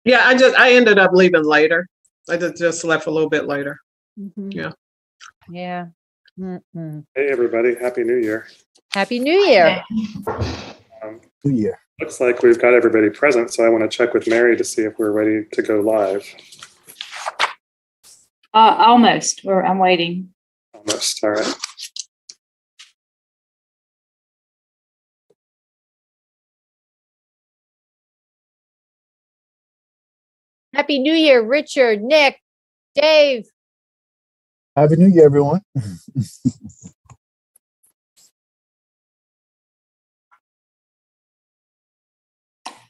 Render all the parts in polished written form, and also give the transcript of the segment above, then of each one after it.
Yeah, I ended up leaving later. I just left a little bit later. Mm-hmm. Yeah. Yeah. Mm-mm. Hey, everybody. Happy New Year. Happy New Year. New Year. Looks like we've got everybody present, so I want to check with Mary to see if we're ready to go live. Almost, or I'm waiting. Almost. All right. Happy New Year, Richard, Nick, Dave. Happy New Year, everyone.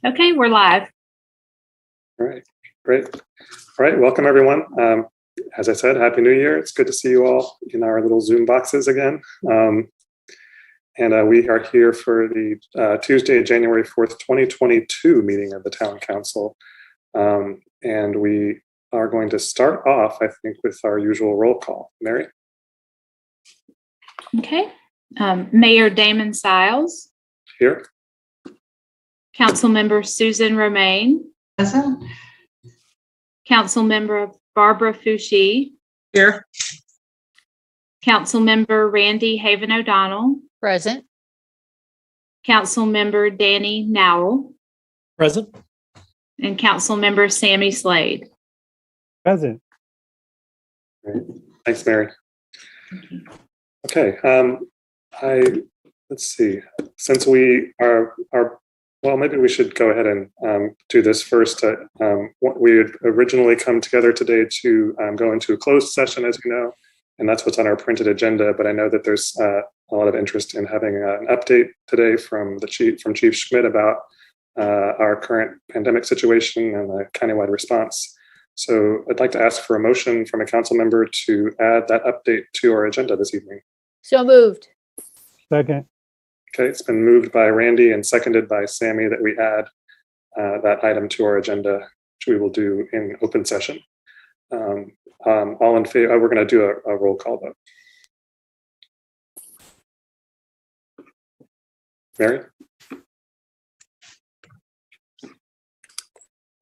Okay, we're live. All right. Great. All right. Welcome, everyone. As I said, Happy New Year. It's good to see you all in our little Zoom boxes again. And we are here for the Tuesday, January 4th, 2022 meeting of the Town Council. And we are going to start off, I think, with our usual roll call. Mary? Okay. Mayor Damon Siles. Here. Councilmember Susan Romaine. Present. Councilmember Barbara Fouchie. Here. Councilmember Randy Haven O'Donnell. Present. Councilmember Danny Nowell. Present. And Councilmember Sammy Slade. Present. Great. Thanks, Mary. Okay. Let's see. Since we are well, maybe we should go ahead and do this first. We had originally come together today to go into a closed session, as you know, and that's what's on our printed agenda. But I know that there's a lot of interest in having an update today from Chief Schmidt about our current pandemic situation and the countywide response. So I'd like to ask for a motion from a council member to add that update to our agenda this evening. So moved. Second. Okay, it's been moved by Randy and seconded by Sammy that we add that item to our agenda, which we will do in open session. All in favor, we're going to do a roll call vote. Mary?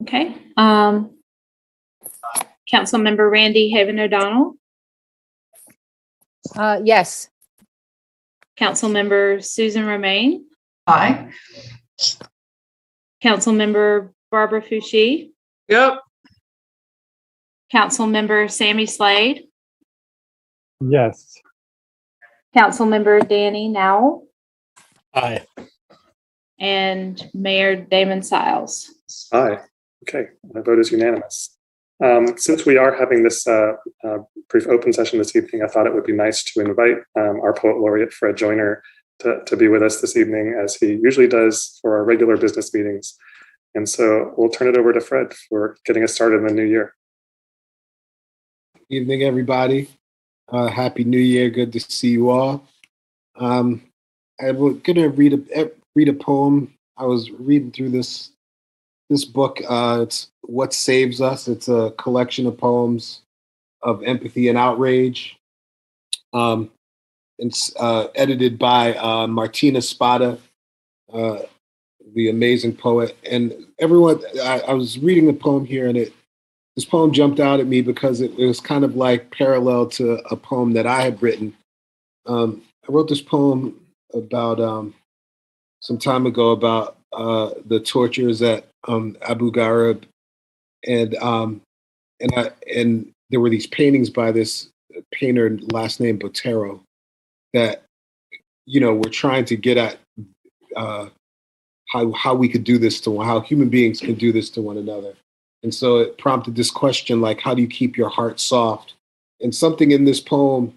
Okay. Councilmember Randy Haven O'Donnell. Yes. Councilmember Susan Romaine. Aye. Councilmember Barbara Fouchie. Yep. Councilmember Sammy Slade. Yes. Councilmember Danny Nowell. Aye. And Mayor Damon Siles. Aye. Okay, my vote is unanimous. Since we are having this brief open session this evening, I thought it would be nice to invite our Poet Laureate, Fred Joyner, to be with us this evening, as he usually does for our regular business meetings. And so we'll turn it over to Fred for getting us started in the new year. Evening, everybody. Happy New Year. Good to see you all. I'm going to read a poem. I was reading through this book. It's What Saves Us. It's a collection of poems of empathy and outrage. It's edited by Martina Spada, the amazing poet. And everyone, I was reading the poem here, and this poem jumped out at me because it was kind of like parallel to a poem that I had written. I wrote this poem about some time ago about the tortures at Abu Ghraib, and there were these paintings by this painter, last name Botero, that were trying to get at how we could do this how human beings can do this to one another. And so it prompted this question, like, how do you keep your heart soft? And something in this poem,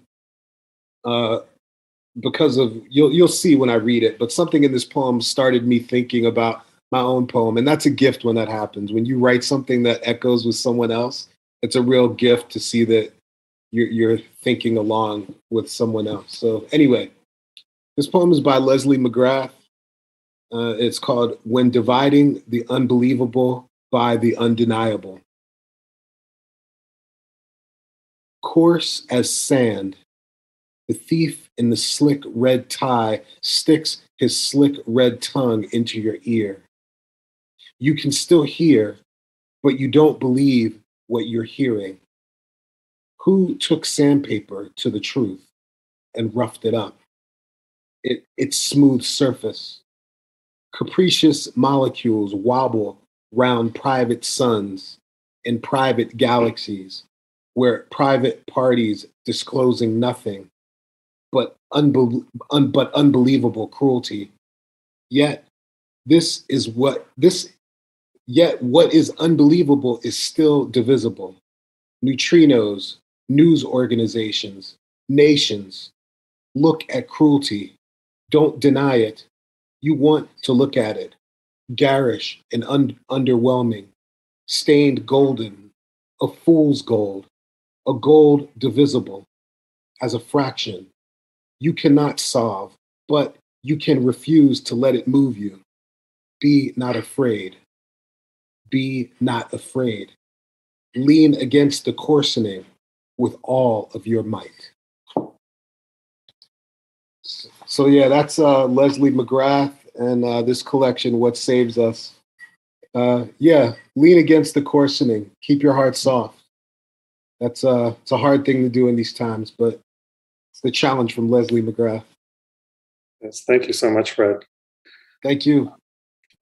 because of you'll see when I read it, but something in this poem started me thinking about my own poem. And that's a gift when that happens. When you write something that echoes with someone else, it's a real gift to see that you're thinking along with someone else. So anyway, this poem is by Leslie McGrath. It's called When Dividing the Unbelievable by the Undeniable. Coarse as sand, the thief in the slick red tie sticks his slick red tongue into your ear. You can still hear but you don't believe what you're hearing. Who took sandpaper to the truth and roughed it up? Its smooth surface. Capricious molecules wobble round private suns in private galaxies, where private parties disclosing nothing but unbelievable cruelty. Yet what is unbelievable is still divisible. Neutrinos, news organizations, nations, look at cruelty. Don't deny it. You want to look at it. Garish and underwhelming, stained golden, a fool's gold, a gold divisible as a fraction. You cannot solve, but you can refuse to let it move you. Be not afraid. Be not afraid. Lean against the coarsening with all of your might. So yeah, that's Leslie McGrath and this collection, What Saves Us. Yeah, lean against the coarsening. Keep your heart soft. It's a hard thing to do in these times, but it's the challenge from Leslie McGrath. Yes, thank you so much, Fred. Thank you.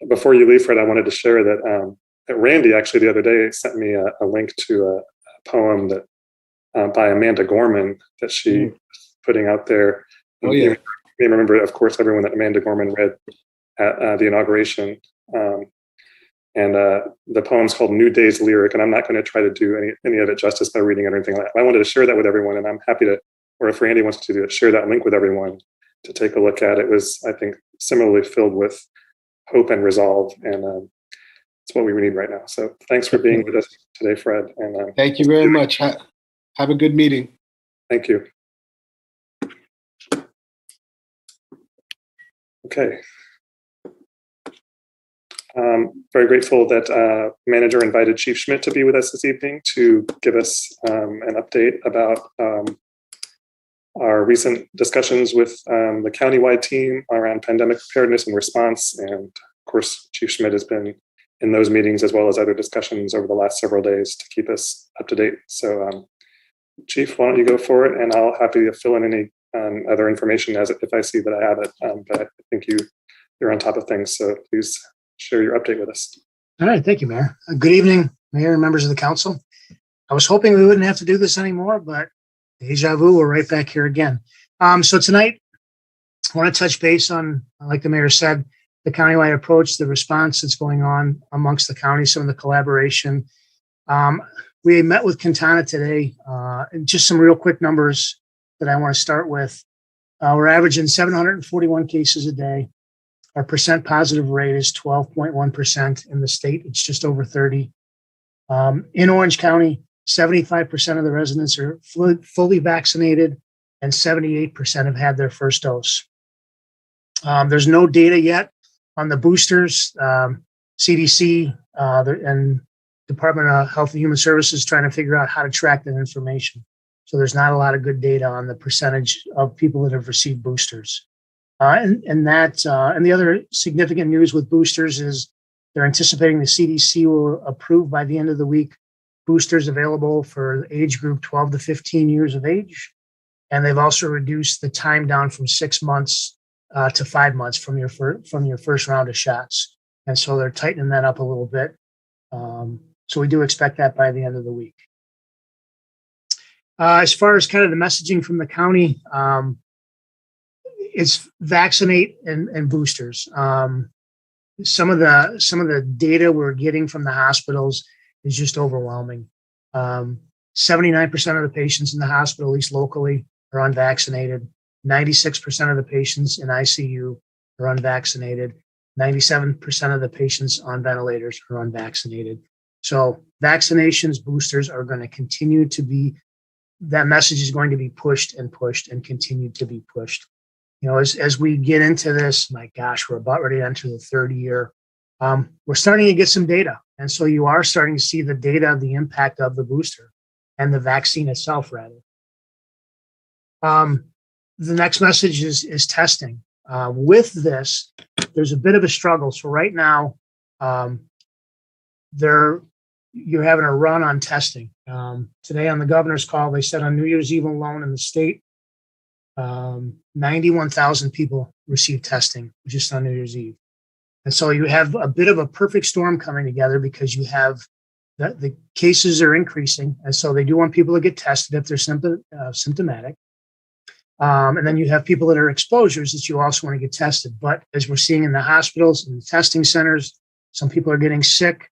Before you leave, Fred, I wanted to share that Randy actually the other day sent me a link to a poem that by Amanda Gorman that she putting out there. Oh yeah. You may remember, of course, everyone that Amanda Gorman read at the inauguration. And the poem's called New Day's Lyric, and I'm not going to try to do any of it justice by reading it or anything like that. I wanted to share that with everyone, and I'm happy to, or if Randy wants to do it, share that link with everyone to take a look at. It was, I think, similarly filled with hope and resolve, and it's what we need right now. So thanks for being with us today, Fred. And thank you very much. Have a good meeting. Thank you. Okay. Very grateful that manager invited Chief Schmidt to be with us this evening to give us an update about our recent discussions with the countywide team around pandemic preparedness and response. And of course, Chief Schmidt has been in those meetings as well as other discussions over the last several days to keep us up to date. So Chief, why don't you go for it, and I'll happy to fill in any other information if I see that I have it. But I think you're on top of things, so please share your update with us. All right, thank you, Mayor. Good evening, Mayor and members of the council. I was hoping we wouldn't have to do this anymore, but deja vu, we're right back here again. So tonight, I want to touch base on, like the mayor said, the countywide approach, the response that's going on amongst the county, some of the collaboration. We met with Quintana today, and just some real quick numbers that I want to start with. We're averaging 741 cases a day. Our percent positive rate is 12.1%. In the state, it's just over 30. In Orange County, 75% of the residents are fully vaccinated, and 78% have had their first dose. There's no data yet on the boosters. CDC and Department of Health and Human Services trying to figure out how to track that information. So there's not a lot of good data on the percentage of people that have received boosters. And the other significant news with boosters is they're anticipating the CDC will approve by the end of the week boosters available for the age group 12 to 15 years of age. And they've also reduced the time down from 6 months to 5 months from your first round of shots. And so they're tightening that up a little bit. So we do expect that by the end of the week. As far as kind of the messaging from the county, it's vaccinate and boosters. Some of the data we're getting from the hospitals is just overwhelming. 79% of the patients in the hospital, at least locally, are unvaccinated. 96% of the patients in ICU are unvaccinated. 97% of the patients on ventilators are unvaccinated. So vaccinations, boosters are going to continue to be, that message is going to be pushed and pushed and continue to be pushed. You know, as we get into this, my gosh, we're about ready to enter the third year. We're starting to get some data. And so you are starting to see the data of the impact of the booster and the vaccine itself, rather. The next message is testing. With this, there's a bit of a struggle. So right now, you're having a run on testing. Today on the governor's call, they said on New Year's Eve alone in the state, 91,000 people received testing just on New Year's Eve. And so you have a bit of a perfect storm coming together because you have the cases are increasing. And so they do want people to get tested if they're symptomatic. And then you have people that are exposures that you also want to get tested. But as we're seeing in the hospitals and the testing centers, some people are getting sick.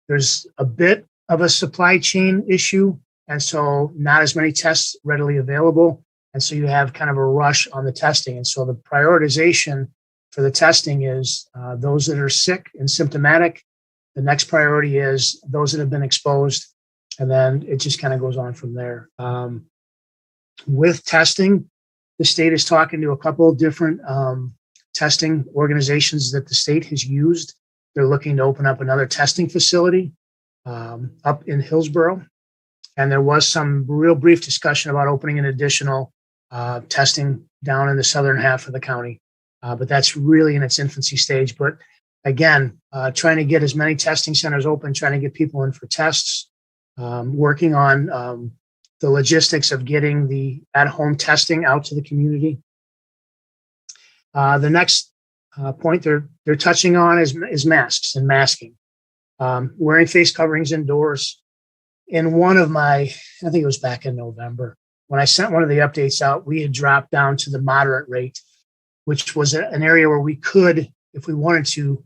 There's a bit of a supply chain issue. And so not as many tests readily available. And so you have kind of a rush on the testing. And so the prioritization for the testing is those that are sick and symptomatic. The next priority is those that have been exposed. And then it just kind of goes on from there. With testing, the state is talking to a couple of different testing organizations that the state has used. They're looking to open up another testing facility up in Hillsborough. And there was some real brief discussion about opening an additional testing down in the southern half of the county. But that's really in its infancy stage. But again, trying to get as many testing centers open, trying to get people in for tests, working on the logistics of getting the at-home testing out to the community. The next point they're touching on is masks and masking. Wearing face coverings indoors. In one of my, I think it was back in November, when I sent one of the updates out, we had dropped down to the moderate rate, which was an area where we could, if we wanted to,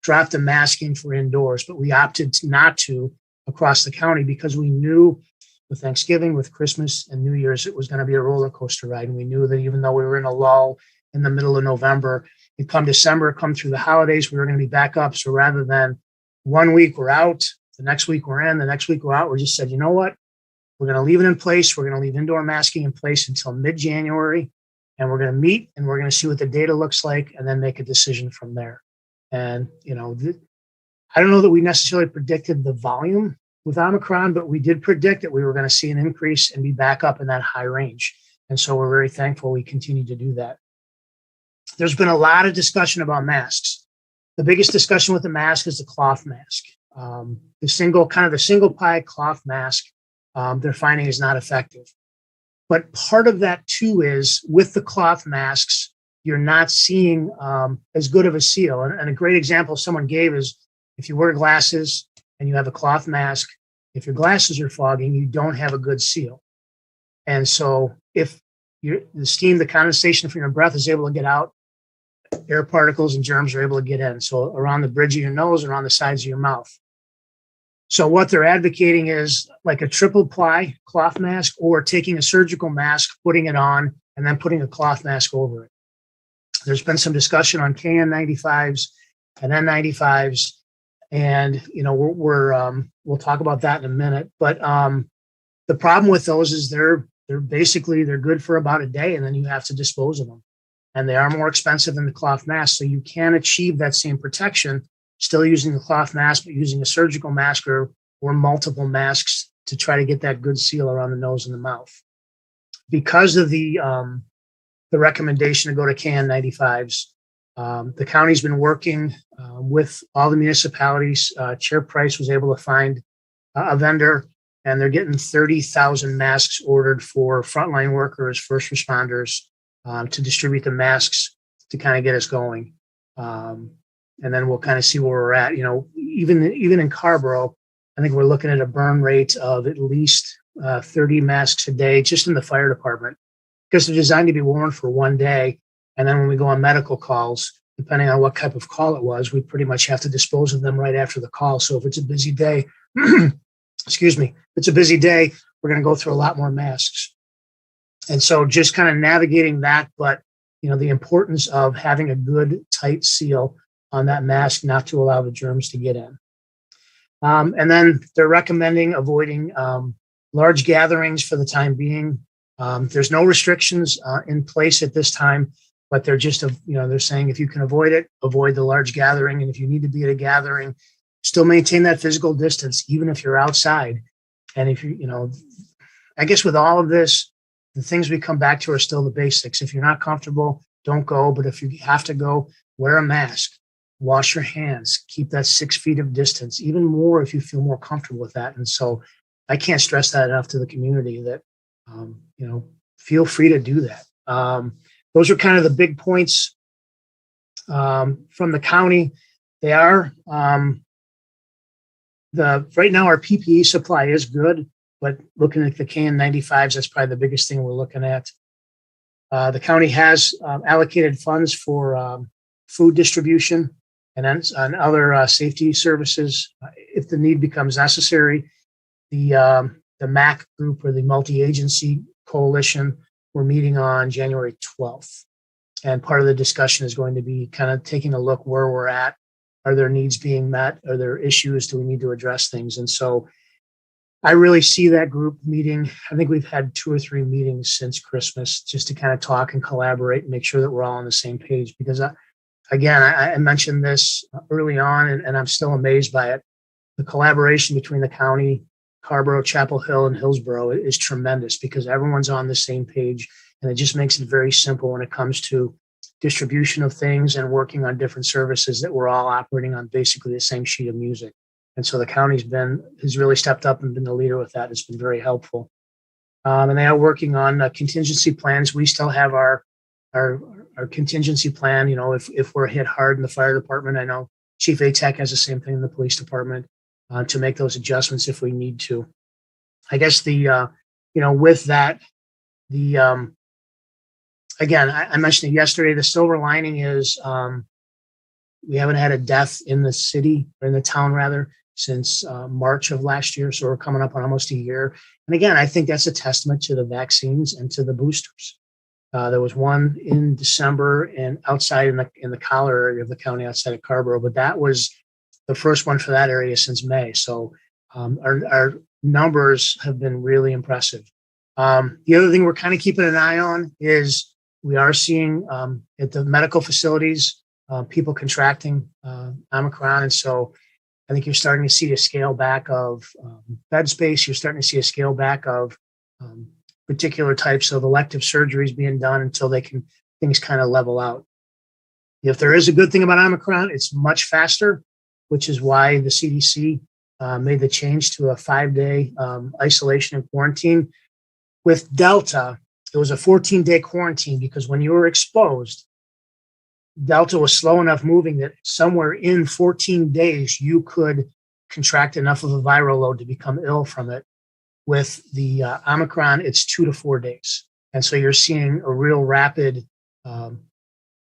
drop the masking for indoors, but we opted not to across the county because we knew with Thanksgiving, with Christmas and New Year's, it was going to be a roller coaster ride. And we knew that even though we were in a lull in the middle of November, it come December, come through the holidays, we were going to be back up. So rather than 1 week we're out, the next week we're in, the next week we're out, we just said, you know what? We're going to leave it in place. We're going to leave indoor masking in place until mid-January. And we're going to meet and we're going to see what the data looks like and then make a decision from there. And, I don't know that we necessarily predicted the volume with Omicron, but we did predict that we were going to see an increase and be back up in that high range. And so we're very thankful we continue to do that. There's been a lot of discussion about masks. The biggest discussion with the mask is the cloth mask. The single ply cloth mask, they're finding is not effective. But part of that too is with the cloth masks, you're not seeing as good of a seal. And a great example someone gave is if you wear glasses and you have a cloth mask, if your glasses are fogging, you don't have a good seal. And so if the steam, the condensation from your breath is able to get out, air particles and germs are able to get in. So around the bridge of your nose, around the sides of your mouth. So what they're advocating is like a triple ply cloth mask or taking a surgical mask, putting it on, and then putting a cloth mask over it. There's been some discussion on KN95s and N95s, and we'll talk about that in a minute. But the problem with those is they're good for about a day, and then you have to dispose of them, and they are more expensive than the cloth mask. So you can achieve that same protection still using the cloth mask, but using a surgical mask or multiple masks to try to get that good seal around the nose and the mouth. Because of the recommendation to go to KN95s, the county's been working with all the municipalities. Chair Price was able to find a vendor, and they're getting 30,000 masks ordered for frontline workers, first responders, to distribute the masks to kind of get us going. And then we'll kind of see where we're at. Even in Carrboro, I think we're looking at a burn rate of at least 30 masks a day just in the fire department because they're designed to be worn for 1 day. And then when we go on medical calls, depending on what type of call it was, we pretty much have to dispose of them right after the call. So if it's a busy day, excuse me, if it's a busy day, we're going to go through a lot more masks. And so just kind of navigating that, but the importance of having a good tight seal on that mask, not to allow the germs to get in. And then they're recommending avoiding large gatherings for the time being. There's no restrictions in place at this time, but they're just, they're saying if you can avoid it, avoid the large gathering. And if you need to be at a gathering, still maintain that physical distance, even if you're outside. And if I guess with all of this, the things we come back to are still the basics. If you're not comfortable, don't go. But if you have to go, wear a mask. wash your hands, keep that 6 feet of distance, even more if you feel more comfortable with that. And so I can't stress that enough to the community that, feel free to do that. Those are kind of the big points from the county. They are right now our PPE supply is good, but looking at the KN95s, that's probably the biggest thing we're looking at. The county has allocated funds for food distribution and other safety services if the need becomes necessary. The MAC group, or the multi-agency coalition, we're meeting on January 12th. And part of the discussion is going to be kind of taking a look where we're at. Are there needs being met? Are there issues? Do we need to address things? And so I really see that group meeting. I think we've had 2 or 3 meetings since Christmas just to kind of talk and collaborate and make sure that we're all on the same page. Because I mentioned this early on, and I'm still amazed by it. The collaboration between the county, Carrboro, Chapel Hill, and Hillsborough is tremendous because everyone's on the same page, and it just makes it very simple when it comes to distribution of things and working on different services that we're all operating on basically the same sheet of music. And so the county's has really stepped up and been the leader with that. It's been very helpful. And they are working on contingency plans. We still have our contingency plan. If we're hit hard in the fire department, I know Chief ATEC has the same thing in the police department, to make those adjustments if we need to. I guess with that, again, I mentioned it yesterday, the silver lining is we haven't had a death in the city, or in the town rather, since March of last year. So we're coming up on almost a year. And again, I think that's a testament to the vaccines and to the boosters. There was one in December and outside in the collar area of the county outside of Carrboro, but that was the first one for that area since May. So our numbers have been really impressive. The other thing we're kind of keeping an eye on is we are seeing at the medical facilities, people contracting Omicron. And so I think you're starting to see a scale back of bed space. You're starting to see a scale back of particular types of elective surgeries being done until things kind of level out. If there is a good thing about Omicron, it's much faster, which is why the CDC made the change to a 5-day isolation and quarantine. With Delta, it was a 14-day quarantine because when you were exposed, Delta was slow enough moving that somewhere in 14 days, you could contract enough of a viral load to become ill from it. With the Omicron, it's 2 to 4 days. And so you're seeing a real rapid,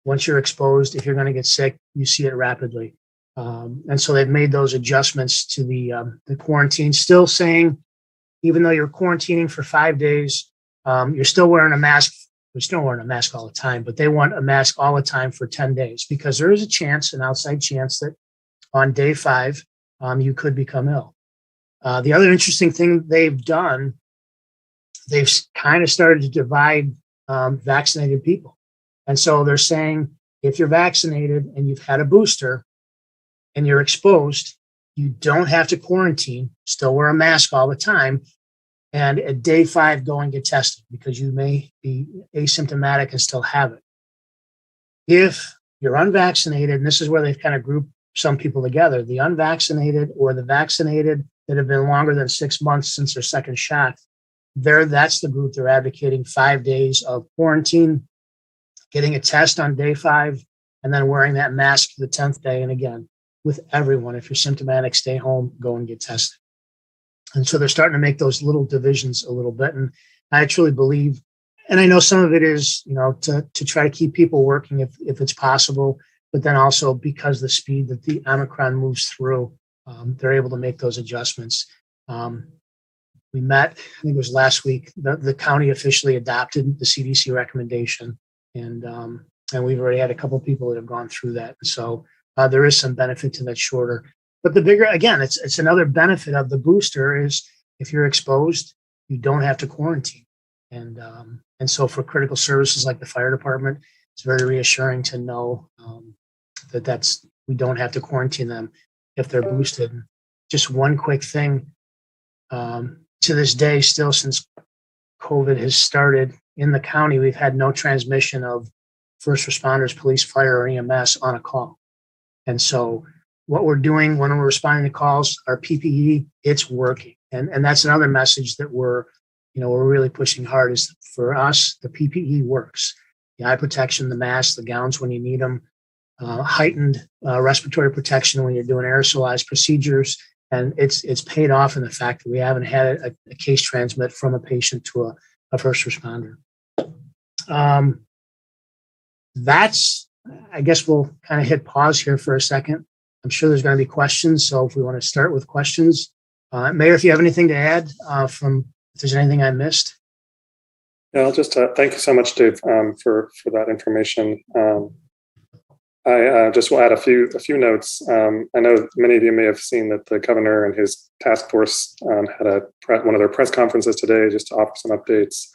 once you're exposed, if you're going to get sick, you see it rapidly. And so they've made those adjustments to the quarantine, still saying, even though you're quarantining for 5 days, you're still wearing a mask. We're still wearing a mask all the time, but they want a mask all the time for 10 days because there is an outside chance that on day 5, you could become ill. The other interesting thing they've done, they've kind of started to divide vaccinated people. And so they're saying, if you're vaccinated and you've had a booster and you're exposed, you don't have to quarantine, still wear a mask all the time. And at day 5, go and get tested because you may be asymptomatic and still have it. If you're unvaccinated, and this is where they've kind of grouped some people together, the unvaccinated or the vaccinated that have been longer than 6 months since their second shot, that's the group they're advocating 5 days of quarantine, getting a test on day 5, and then wearing that mask the 10th day. And again, with everyone, if you're symptomatic, stay home, go and get tested. And so they're starting to make those little divisions a little bit. And I truly believe, and I know some of it is, to try to keep people working if it's possible, but then also because the speed that the Omicron moves through, they're able to make those adjustments. We met, I think it was last week, the county officially adopted the CDC recommendation. And we've already had a couple of people that have gone through that. And so there is some benefit to that shorter. But the bigger, again, it's another benefit of the booster is if you're exposed, you don't have to quarantine. And so for critical services like the fire department, it's very reassuring to know that we don't have to quarantine them if they're boosted. Just one quick thing, to this day, still since COVID has started in the county, we've had no transmission of first responders, police, fire, or EMS on a call. And so what we're doing when we're responding to calls, our PPE, it's working. And that's another message that we're really pushing hard is for us, the PPE works. The eye protection, the masks, the gowns when you need them, heightened respiratory protection when you're doing aerosolized procedures. And it's paid off in the fact that we haven't had a case transmit from a patient to a first responder. I guess we'll kind of hit pause here for a second. I'm sure there's going to be questions. So if we want to start with questions, Mayor, if you have anything to add if there's anything I missed. Yeah, I'll just thank you so much, Dave, for that information. I just will add a few notes. I know many of you may have seen that the governor and his task force had one of their press conferences today just to offer some updates.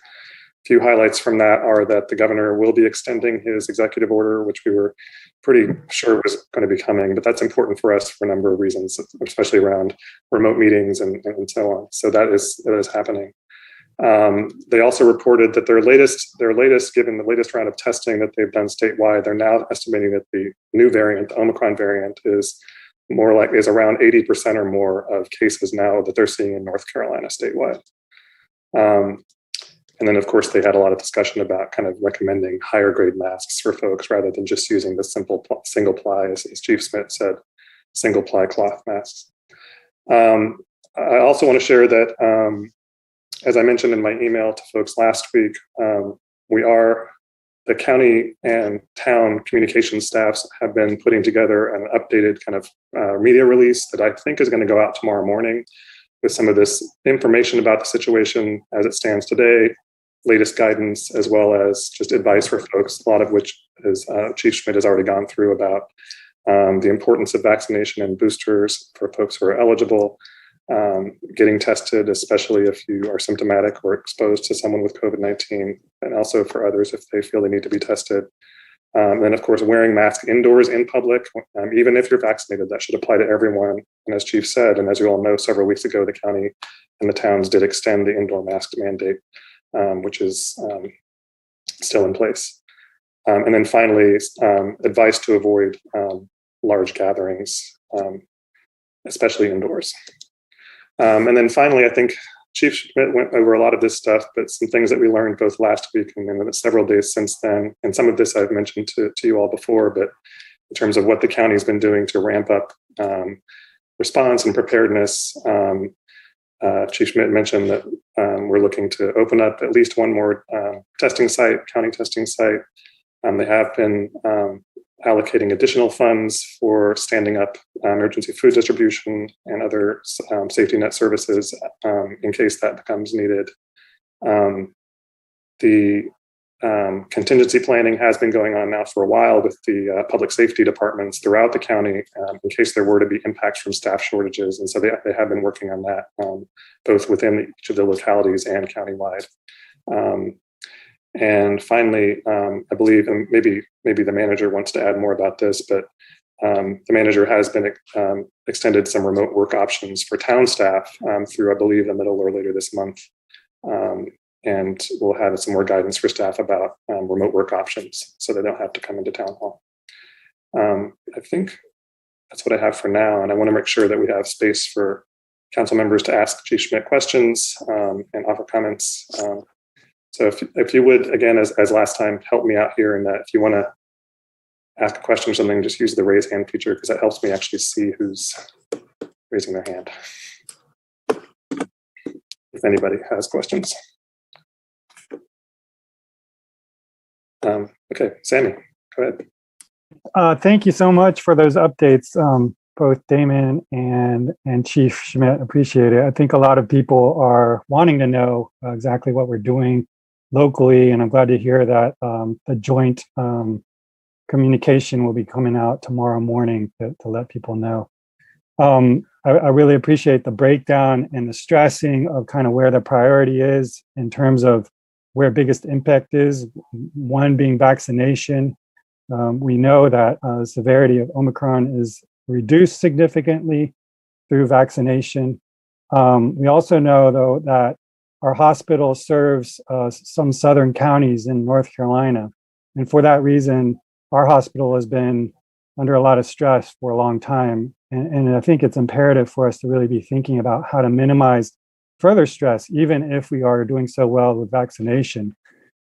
A few highlights from that are that the governor will be extending his executive order, which we were pretty sure was going to be coming, but that's important for us for a number of reasons, especially around remote meetings and so on. So that is happening. They also reported that their latest, given the latest round of testing that they've done statewide, they're now estimating that the new variant, the Omicron variant, is around 80% or more of cases now that they're seeing in North Carolina statewide. And then, of course, they had a lot of discussion about kind of recommending higher grade masks for folks rather than just using the simple single ply, as Chief Schmidt said, single ply cloth masks. I also want to share that, as I mentioned in my email to folks last week, the county and town communication staffs have been putting together an updated kind of media release that I think is going to go out tomorrow morning with some of this information about the situation as it stands today, latest guidance, as well as just advice for folks, a lot of which is Chief Schmidt has already gone through about the importance of vaccination and boosters for folks who are eligible, getting tested, especially if you are symptomatic or exposed to someone with COVID-19, and also for others if they feel they need to be tested. Then, of course, wearing masks indoors in public, even if you're vaccinated, that should apply to everyone. And as Chief said, and as you all know, several weeks ago, the county and the towns did extend the indoor mask mandate, which is still in place. And then finally, advice to avoid large gatherings, especially indoors. And then finally, I think Chief Schmidt went over a lot of this stuff, but some things that we learned both last week and then several days since then, and some of this I've mentioned to you all before, but in terms of what the county's been doing to ramp up response and preparedness, Chief Schmidt mentioned that we're looking to open up at least one more county testing site. They have been allocating additional funds for standing up emergency food distribution and other safety net services in case that becomes needed. The contingency planning has been going on now for a while with the public safety departments throughout the county in case there were to be impacts from staff shortages. And so they have been working on that both within each of the localities and countywide. And finally, I believe, and maybe the manager wants to add more about this, but the manager has been extended some remote work options for town staff through, I believe, the middle or later this month. And we'll have some more guidance for staff about remote work options so they don't have to come into town hall. I think that's what I have for now. And I want to make sure that we have space for council members to ask Chief Schmidt questions and offer comments. So if you would, again, as last time, help me out here in that if you want to ask a question or something, just use the raise hand feature because that helps me actually see who's raising their hand. If anybody has questions. Okay, Sammy, go ahead. Thank you so much for those updates, both Damon and Chief Schmidt. Appreciate it. I think a lot of people are wanting to know exactly what we're doing locally, and I'm glad to hear that the joint communication will be coming out tomorrow morning to let people know. I really appreciate the breakdown and the stressing of kind of where the priority is in terms of where biggest impact is, one being vaccination. We know that the severity of Omicron is reduced significantly through vaccination. We also know, though, that our hospital serves some southern counties in North Carolina. And for that reason, our hospital has been under a lot of stress for a long time. And I think it's imperative for us to really be thinking about how to minimize further stress, even if we are doing so well with vaccination.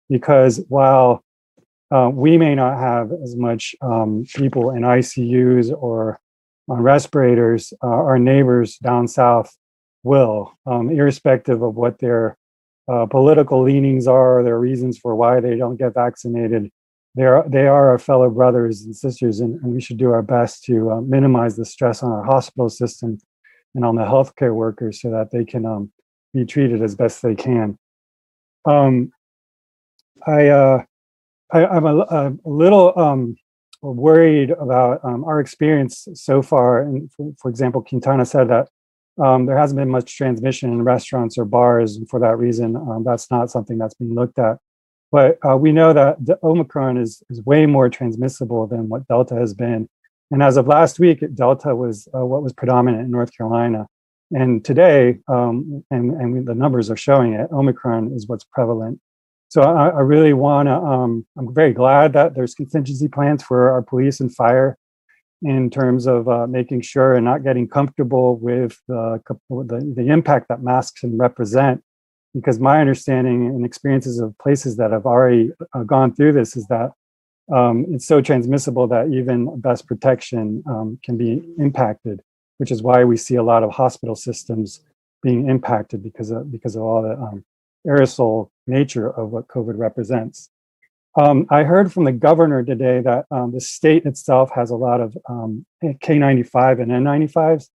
Because while we may not have as much people in ICUs or on respirators, our neighbors down south will, irrespective of what their political leanings are, their reasons for why they don't get vaccinated. They are our fellow brothers and sisters, and we should do our best to minimize the stress on our hospital system and on the healthcare workers so that they can be treated as best they can. I'm a little worried about our experience so far. And for example, Quintana said that there hasn't been much transmission in restaurants or bars, and for that reason, that's not something that's being looked at. But we know that the Omicron is way more transmissible than what Delta has been. And as of last week, Delta was what was predominant in North Carolina. And today, and the numbers are showing it, Omicron is what's prevalent. So I really want to, I'm very glad that there's contingency plans for our police and fire in terms of making sure and not getting comfortable with the impact that masks can represent. Because my understanding and experiences of places that have already gone through this is that it's so transmissible that even best protection can be impacted, which is why we see a lot of hospital systems being impacted because of all the aerosol nature of what COVID represents. I heard from the governor today that the state itself has a lot of K95 and N95s.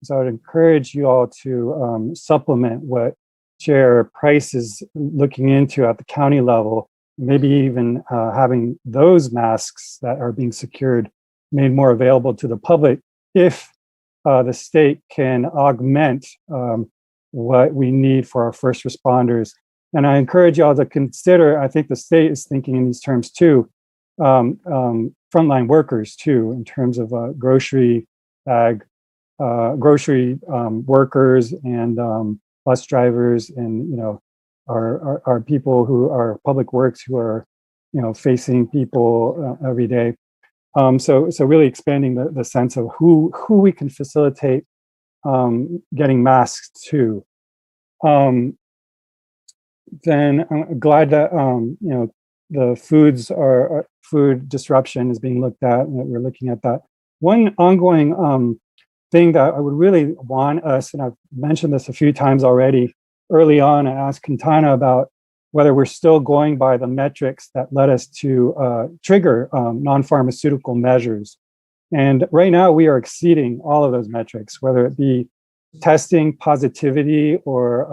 So I would encourage you all to supplement what Chair Price is looking into at the county level, maybe even having those masks that are being secured made more available to the public if the state can augment what we need for our first responders. And I encourage y'all to consider, I think the state is thinking in these terms too, frontline workers too, in terms of grocery workers and bus drivers and, our people who are public works who are, facing people every day. So really expanding the sense of who we can facilitate getting masks to. Then I'm glad that the food disruption is being looked at, and that we're looking at that. One ongoing thing that I would really want us, and I've mentioned this a few times already early on, I asked Quintana about whether we're still going by the metrics that led us to trigger non-pharmaceutical measures. And right now we are exceeding all of those metrics, whether it be testing positivity or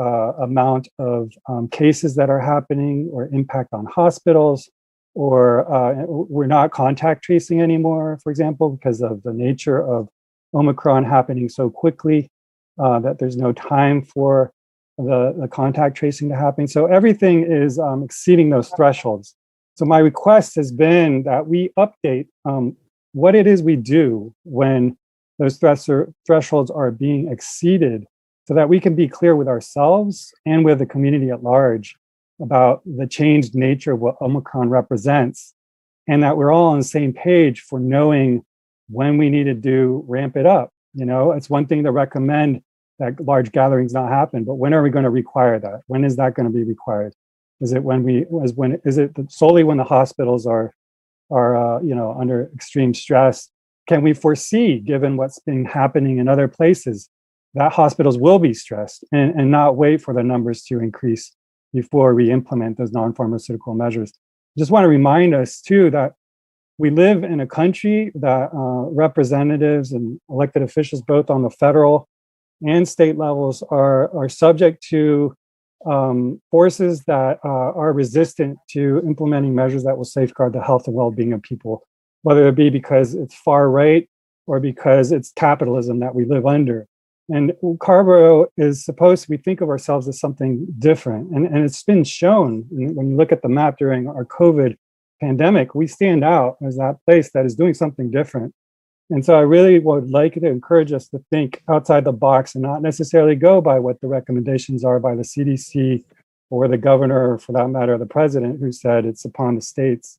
amount of cases that are happening or impact on hospitals, or we're not contact tracing anymore, for example, because of the nature of Omicron happening so quickly that there's no time for the contact tracing to happen. So everything is exceeding those thresholds. So my request has been that we update what it is we do when those thresholds are being exceeded, so that we can be clear with ourselves and with the community at large about the changed nature of what Omicron represents, and that we're all on the same page for knowing when we need to ramp it up. It's one thing to recommend that large gatherings not happen, but when are we going to require that? When is that going to be required? Is it solely when the hospitals are under extreme stress? Can we foresee, given what's been happening in other places, that hospitals will be stressed and not wait for the numbers to increase before we implement those non-pharmaceutical measures? I just want to remind us too that we live in a country that representatives and elected officials, both on the federal and state levels, are subject to forces that are resistant to implementing measures that will safeguard the health and well-being of people, whether it be because it's far right or because it's capitalism that we live under. And Carrboro is supposed to, we think of ourselves as something different. And it's been shown when you look at the map during our COVID pandemic, we stand out as that place that is doing something different. And so I really would like to encourage us to think outside the box and not necessarily go by what the recommendations are by the CDC or the governor, or for that matter, the president, who said it's upon the states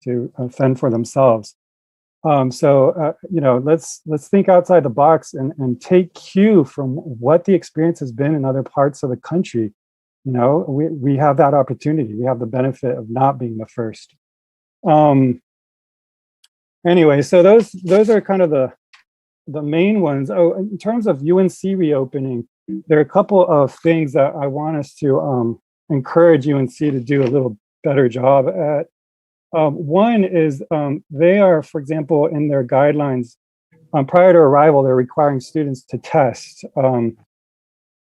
to fend for themselves. Let's think outside the box and take cue from what the experience has been in other parts of the country. We have that opportunity. We have the benefit of not being the first. Anyway, so those are kind of the main ones. Oh, in terms of UNC reopening, there are a couple of things that I want us to encourage UNC to do a little better job at. One is they are, for example, in their guidelines, prior to arrival, they're requiring students to test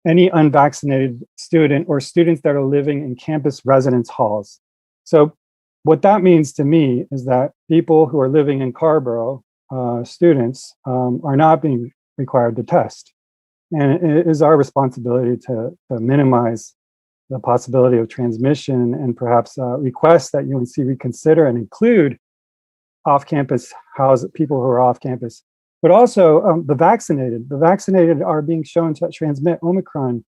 any unvaccinated student or students that are living in campus residence halls. So what that means to me is that people who are living in Carrboro, students, are not being required to test. And it is our responsibility to minimize the possibility of transmission and perhaps request that UNC reconsider and include off-campus people who are off-campus. But also the vaccinated. The vaccinated are being shown to transmit Omicron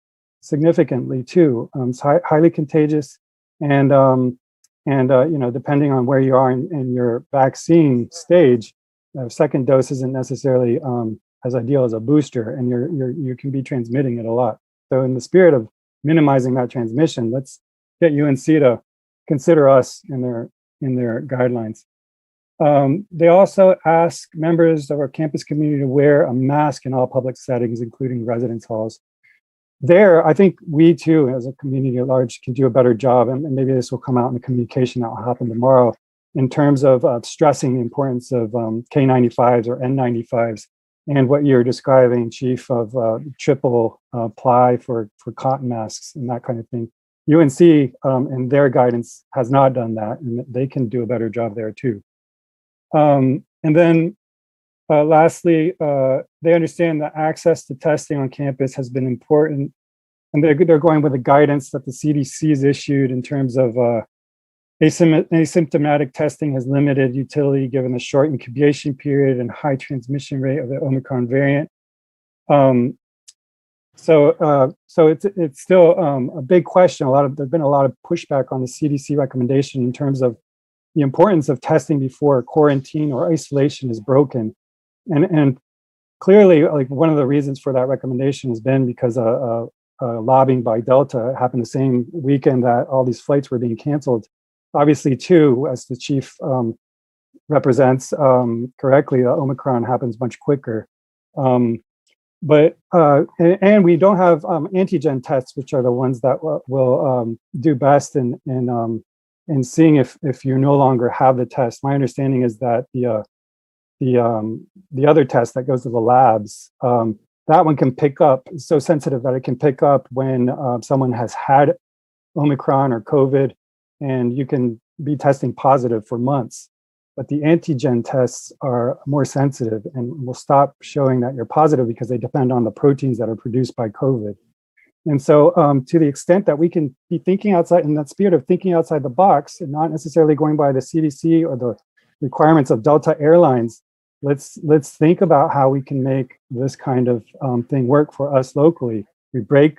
significantly too. It's highly contagious, and depending on where you are in your vaccine stage, second dose isn't necessarily as ideal as a booster, and you can be transmitting it a lot. So in the spirit of minimizing that transmission, let's get UNC to consider us in their guidelines. They also ask members of our campus community to wear a mask in all public settings, including residence halls. There, I think we too, as a community at large, can do a better job, and maybe this will come out in the communication that will happen tomorrow, in terms of stressing the importance of K95s or N95s, and what you're describing, Chief, of triple ply for cotton masks and that kind of thing. UNC, in their guidance, has not done that, and they can do a better job there too. And then lastly, they understand that access to testing on campus has been important, and they're going with the guidance that the CDC has issued in terms of asymptomatic testing has limited utility given the short incubation period and high transmission rate of the Omicron variant. So it's still a big question. There's been a lot of pushback on the CDC recommendation in terms of the importance of testing before quarantine or isolation is broken. And clearly, like, one of the reasons for that recommendation has been because lobbying by Delta happened the same weekend that all these flights were being canceled. Obviously, too, as the chief represents correctly, Omicron happens much quicker. But we don't have antigen tests, which are the ones that will do best in seeing if you no longer have the test. My understanding is that the other test that goes to the labs, that one can pick up, it's so sensitive that it can pick up when someone has had Omicron or COVID, and you can be testing positive for months. But the antigen tests are more sensitive and will stop showing that you're positive because they depend on the proteins that are produced by COVID. And so to the extent that we can be thinking outside, in that spirit of thinking outside the box and not necessarily going by the CDC or the requirements of Delta Airlines, let's think about how we can make this kind of thing work for us locally. We break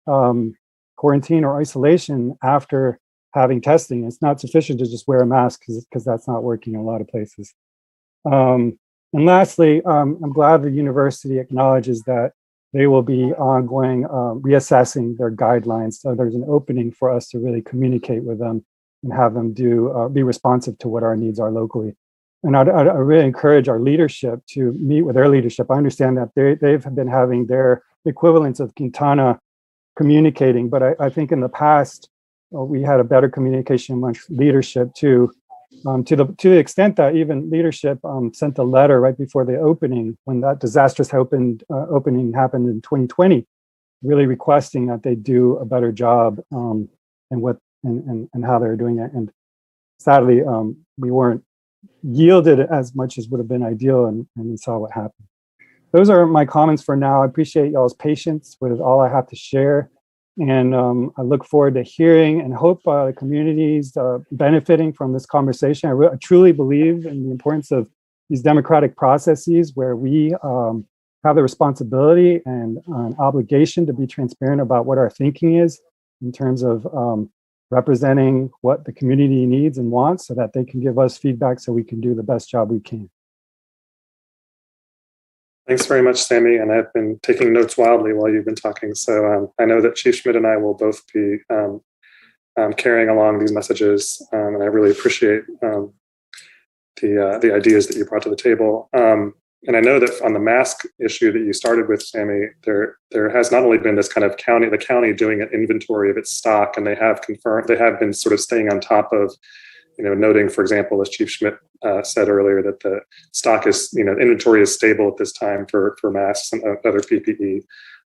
quarantine or isolation after having testing. It's not sufficient to just wear a mask because that's not working in a lot of places. And lastly, I'm glad the university acknowledges that they will be ongoing reassessing their guidelines. So there's an opening for us to really communicate with them and have them be responsive to what our needs are locally. And I really encourage our leadership to meet with their leadership. I understand that they've been having their equivalents of Quintana communicating, but I think in the past, we had a better communication amongst leadership too, to the extent that even leadership sent a letter right before the opening, when that disastrous opening happened in 2020, really requesting that they do a better job and how they're doing it. And sadly, we weren't yielded as much as would have been ideal, and we saw what happened. Those are my comments for now. I appreciate y'all's patience with all I have to share. And I look forward to hearing and hope the communities benefiting from this conversation. I truly believe in the importance of these democratic processes where we have the responsibility and an obligation to be transparent about what our thinking is in terms of representing what the community needs and wants so that they can give us feedback so we can do the best job we can. Thanks very much, Sammy. And I've been taking notes wildly while you've been talking. So I know that Chief Schmidt and I will both be carrying along these messages, and I really appreciate the ideas that you brought to the table. And I know that on the mask issue that you started with, Sammy, there has not only been this kind of the county doing an inventory of its stock, and they have been sort of staying on top of, noting, for example, as Chief Schmidt said earlier, that the stock is, inventory is stable at this time for masks and other PPE.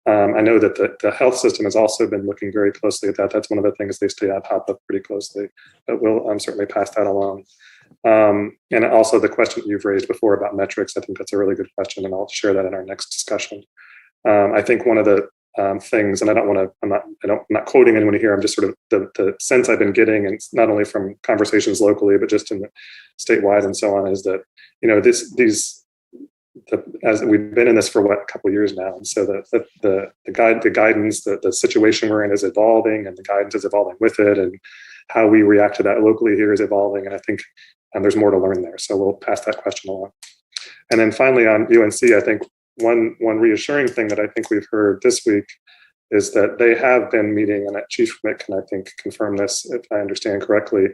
I know that the health system has also been looking very closely at that. That's one of the things they stay on top of pretty closely, but we'll certainly pass that along. And also the question that you've raised before about metrics, I think that's a really good question, and I'll share that in our next discussion. I think one of the things, and I'm not quoting anyone here, I'm just sort of the sense I've been getting, and it's not only from conversations locally, but just in the statewide and so on, is that, as we've been in this for a couple of years now, and so the guidance, the situation we're in is evolving, and the guidance is evolving with it, and how we react to that locally here is evolving, and I think there's more to learn there. So we'll pass that question along. And then finally on UNC, I think one reassuring thing that I think we've heard this week is that they have been meeting, and that Chief Schmidt can, I think, confirm this if I understand correctly,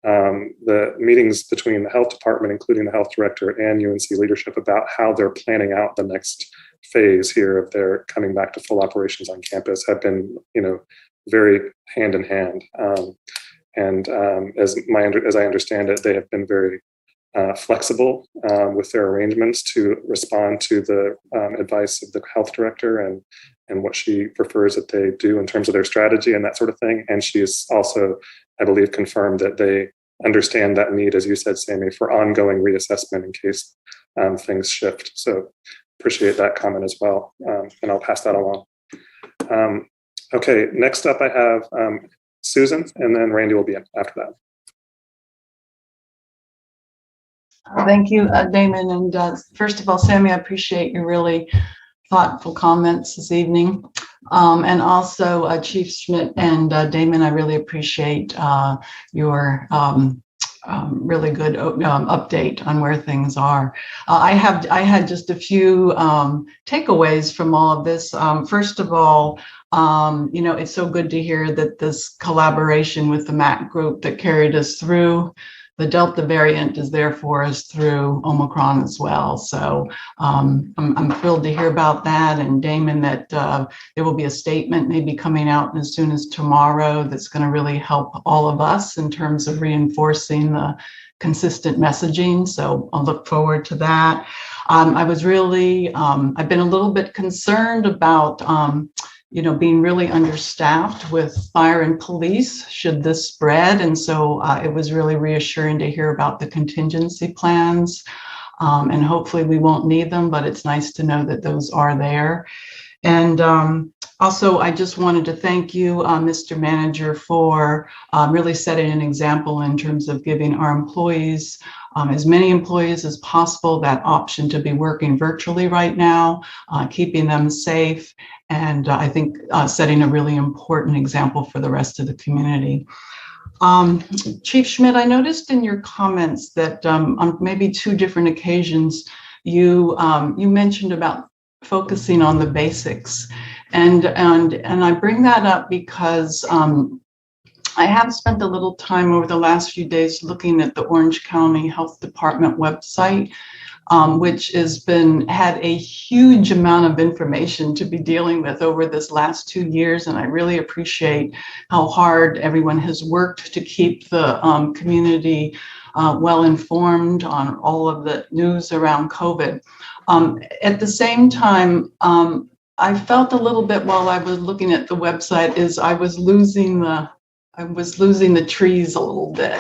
the meetings between the health department, including the health director, and UNC leadership about how they're planning out the next phase here of their coming back to full operations on campus have been, very hand in hand. And as I understand it, they have been very flexible with their arrangements to respond to the advice of the health director and what she prefers that they do in terms of their strategy and that sort of thing. And she has also, I believe, confirmed that they understand that need, as you said, Sammy, for ongoing reassessment in case things shift. So appreciate that comment as well. And I'll pass that along. Okay, next up I have Susan, and then Randy will be in after that. Thank you, Damon. And first of all, Sammy, I appreciate your really thoughtful comments this evening. And also Chief Schmidt and Damon, I really appreciate your really good update on where things are. I had just a few takeaways from all of this. First of all, it's so good to hear that this collaboration with the MAC group that carried us through the Delta variant is there for us through Omicron as well. So I'm thrilled to hear about that. And Damon, that there will be a statement maybe coming out as soon as tomorrow that's going to really help all of us in terms of reinforcing the consistent messaging. So I'll look forward to that. I've been a little bit concerned about being really understaffed with fire and police should this spread. And so it was really reassuring to hear about the contingency plans. And hopefully we won't need them, but it's nice to know that those are there. And also, I just wanted to thank you, Mr. Manager, for really setting an example in terms of giving our employees, as many employees as possible, that option to be working virtually right now, keeping them safe, and I think setting a really important example for the rest of the community. Chief Schmidt, I noticed in your comments that on maybe two different occasions, you mentioned about focusing on the basics. And I bring that up because I have spent a little time over the last few days looking at the Orange County Health Department website, which had a huge amount of information to be dealing with over this last 2 years. And I really appreciate how hard everyone has worked to keep the community well informed on all of the news around COVID. At the same time, I felt a little bit while I was looking at the website I was losing the trees a little bit.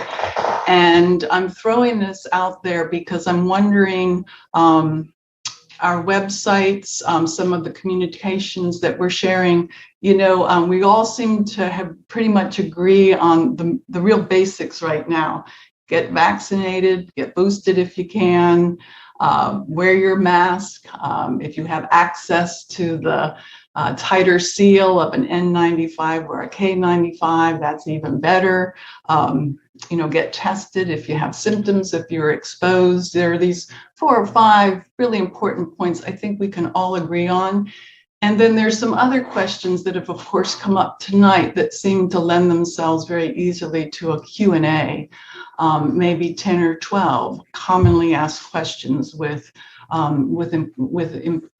And I'm throwing this out there because I'm wondering, our websites, some of the communications that we're sharing, we all seem to have pretty much agree on the real basics right now. Get vaccinated, get boosted if you can, wear your mask. If you have access to the tighter seal of an N95 or a K95, that's even better. Get tested if you have symptoms, if you're exposed. There are these 4 or 5 really important points I think we can all agree on. And then there's some other questions that have, of course, come up tonight that seem to lend themselves very easily to a Q&A, maybe 10 or 12 commonly asked questions with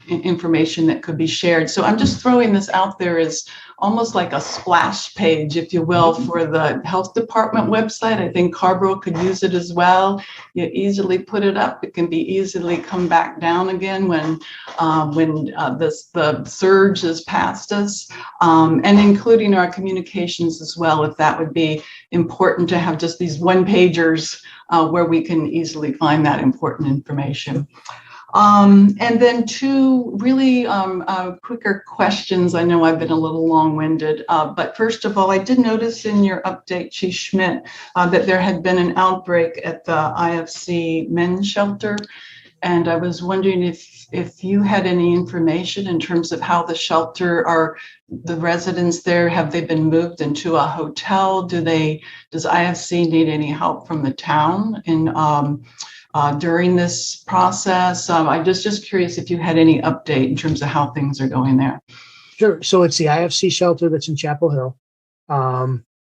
information that could be shared. So I'm just throwing this out there as almost like a splash page, if you will, for the health department website. I think Carrboro could use it as well. You easily put it up. It can be easily come back down again when the surge is past us, and including our communications as well, if that would be important to have just these one-pagers where we can easily find that important information. And then 2 really quicker questions. I know I've been a little long-winded, but first of all, I did notice in your update, Chief Schmidt, that there had been an outbreak at the IFC men's shelter. And I was wondering if you had any information in terms of how the shelter are, the residents there, have they been moved into a hotel? Does IFC need any help from the town during this process? I'm just curious if you had any update in terms of how things are going there. Sure. So it's the IFC shelter that's in Chapel Hill.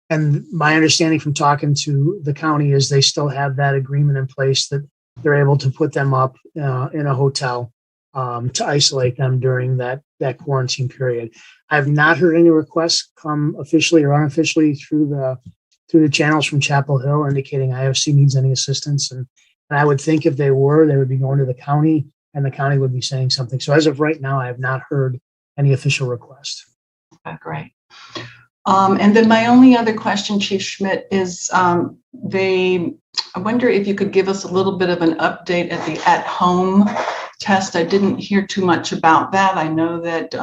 And my understanding from talking to the county is they still have that agreement in place that they're able to put them up in a hotel to isolate them during that quarantine period. I've not heard any requests come officially or unofficially through the channels from Chapel Hill indicating IFC needs any assistance. And I would think if they would be going to the county and the county would be saying something. So as of right now, I have not heard any official request. Okay, great. And then my only other question, Chief Schmidt, is I wonder if you could give us a little bit of an update at the at-home test. I didn't hear too much about that. I know that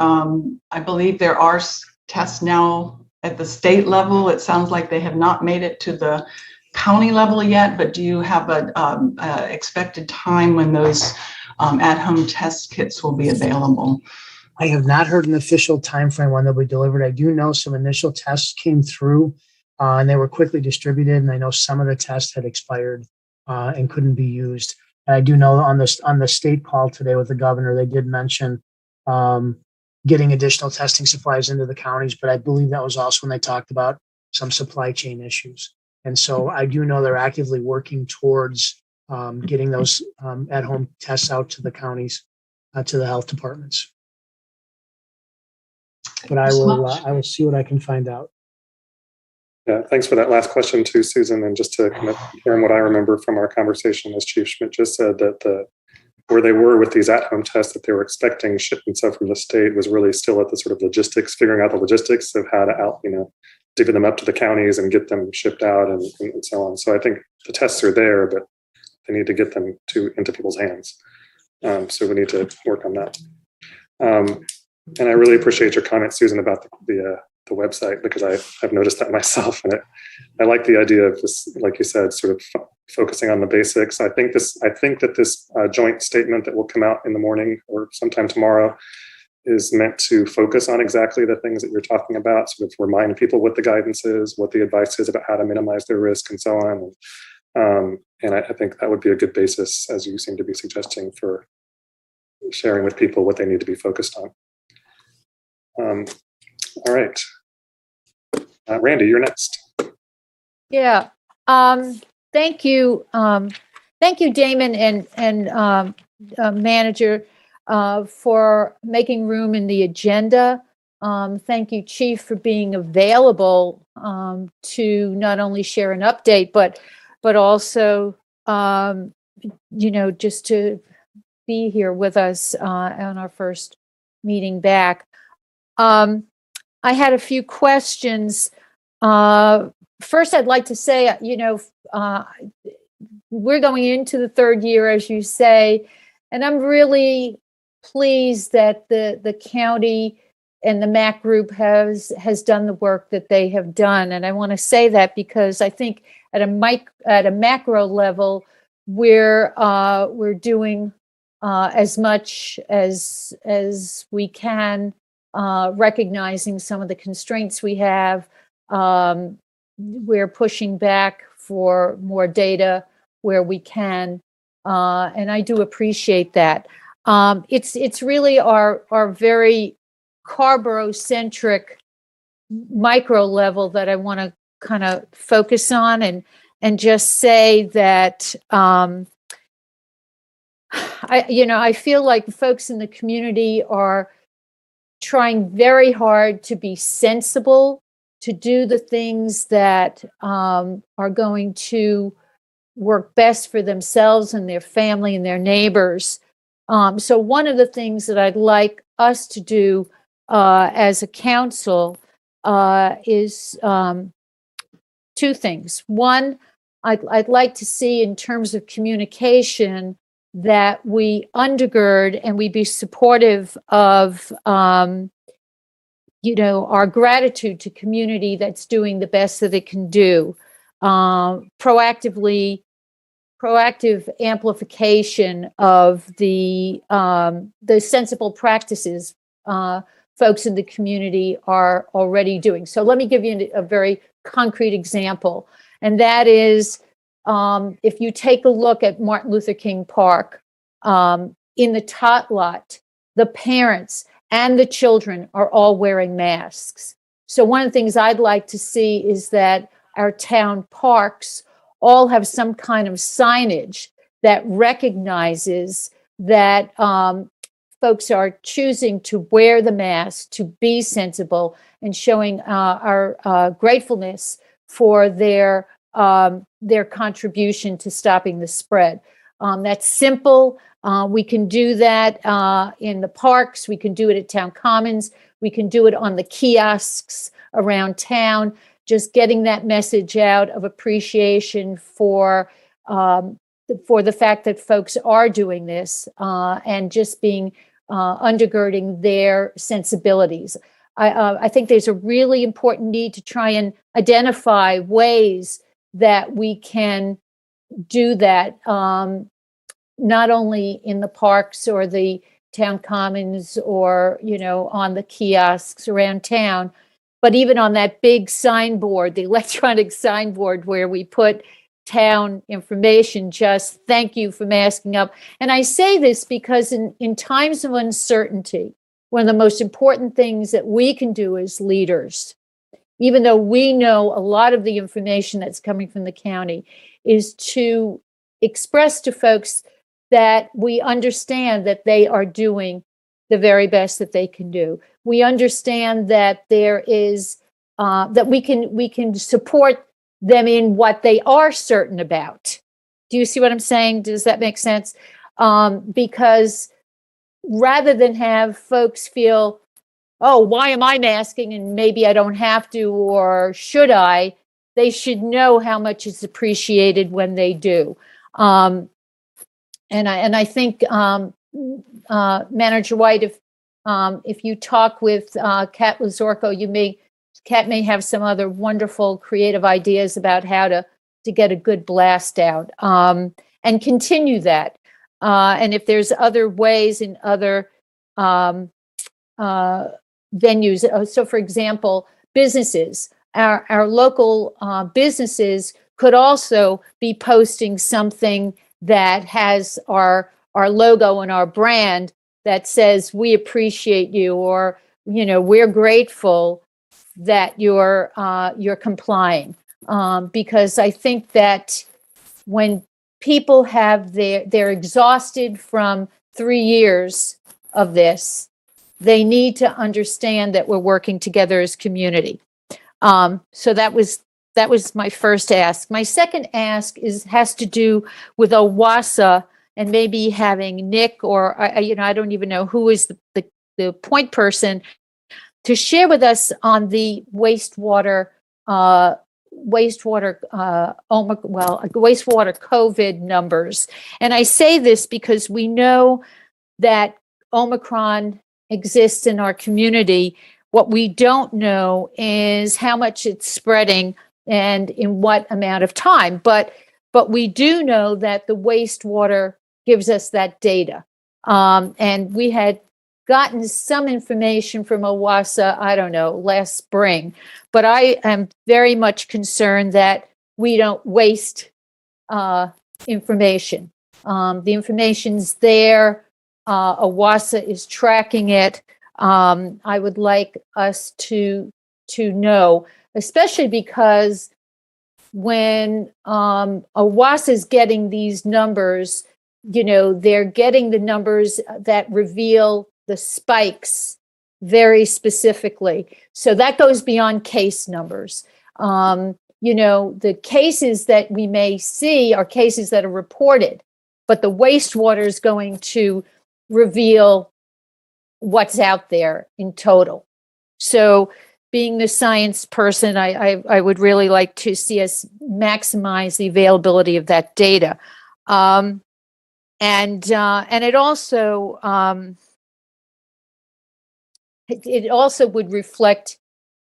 I believe there are tests now at the state level. It sounds like they have not made it to the county level yet, but do you have a expected time when those at-home test kits will be available? I have not heard an official time frame when they'll be delivered. I do know some initial tests came through and they were quickly distributed. And I know some of the tests had expired and couldn't be used. And I do know on the state call today with the governor, they did mention getting additional testing supplies into the counties. But I believe that was also when they talked about some supply chain issues. And so I do know they're actively working towards getting those at-home tests out to the counties, to the health departments. But I will see what I can find out. Yeah, thanks for that last question too, Susan. And just to kind of confirm what I remember from our conversation, as Chief Schmidt just said, that where they were with these at-home tests that they were expecting shipments of from the state was really still at the sort of logistics, figuring out the logistics of how to divvy them up to the counties and get them shipped out and so on. So I think the tests are there, but they need to get them into people's hands. So we need to work on that. And I really appreciate your comment, Susan, about the website, because I've noticed that myself, and I like the idea of this, like you said, sort of focusing on the basics. I think that this joint statement that will come out in the morning or sometime tomorrow is meant to focus on exactly the things that you're talking about, sort of remind people what the guidance is, what the advice is about how to minimize their risk, and so on. And I think that would be a good basis, as you seem to be suggesting, for sharing with people what they need to be focused on. All right. Randy, you're next. Yeah. Thank you. Thank you, Damon and Manager, for making room in the agenda. Thank you, Chief, for being available to not only share an update, but also, just to be here with us on our first meeting back. I had a few questions. First, I'd like to say, we're going into the 3rd year, as you say, and I'm really pleased that the county and the MAC group has done the work that they have done. And I want to say that because I think at a macro level, we're doing as much as we can recognizing some of the constraints we have. We're pushing back for more data where we can, and I do appreciate that. It's really our very Carrboro-centric micro level that I want to kind of focus on and just say that I feel like folks in the community are trying very hard to be sensible, to do the things that are going to work best for themselves and their family and their neighbors. So one of the things that I'd like us to do as a council is two things. One, I'd like to see in terms of communication that we undergird and we be supportive of, our gratitude to community that's doing the best that it can do. Proactive amplification of the sensible practices folks in the community are already doing. So let me give you a very concrete example, and that is if you take a look at Martin Luther King Park, in the tot lot, the parents and the children are all wearing masks. So one of the things I'd like to see is that our town parks all have some kind of signage that recognizes that folks are choosing to wear the mask, to be sensible, and showing our gratefulness for their contribution to stopping the spread. That's simple. We can do that in the parks. We can do it at town commons. We can do it on the kiosks around town. Just getting that message out of appreciation for the fact that folks are doing this and just being undergirding their sensibilities. I think there's a really important need to try and identify ways that we can do that, not only in the parks or the town commons or, on the kiosks around town, but even on that big signboard, the electronic signboard where we put town information, just thank you for masking up. And I say this because in times of uncertainty, one of the most important things that we can do as leaders, even though we know a lot of the information that's coming from the county, is to express to folks that we understand that they are doing the very best that they can do. We understand that there is that we can support them in what they are certain about. Do you see what I'm saying? Does that make sense? Because rather than have folks feel, oh, why am I masking and maybe I don't have to, or should I? They should know how much is appreciated when they do. And I think Manager White, if you talk with Kat Lazorko, Kat may have some other wonderful creative ideas about how to get a good blast out and continue that. And if there's other ways in other venues, so for example, businesses, our local businesses could also be posting something that has our logo and our brand that says, we appreciate you, or, we're grateful that you're complying. Because I think that when people have they're exhausted from 3 years of this, they need to understand that we're working together as community. So that was my first ask. My second ask has to do with OWASA and maybe having Nick or I don't even know who is the point person to share with us on the wastewater COVID numbers. And I say this because we know that Omicron exists in our community. What we don't know is how much it's spreading and in what amount of time. But we do know that the wastewater gives us that data. And we had gotten some information from OWASA, I don't know, last spring, but I am very much concerned that we don't waste information. The information's there. OWASA is tracking it. I would like us to know, especially because when OWASA is getting these numbers, they're getting the numbers that reveal the spikes very specifically. So that goes beyond case numbers. The cases that we may see are cases that are reported, but the wastewater is going to reveal what's out there in total. So being the science person, I would really like to see us maximize the availability of that data. And it also would reflect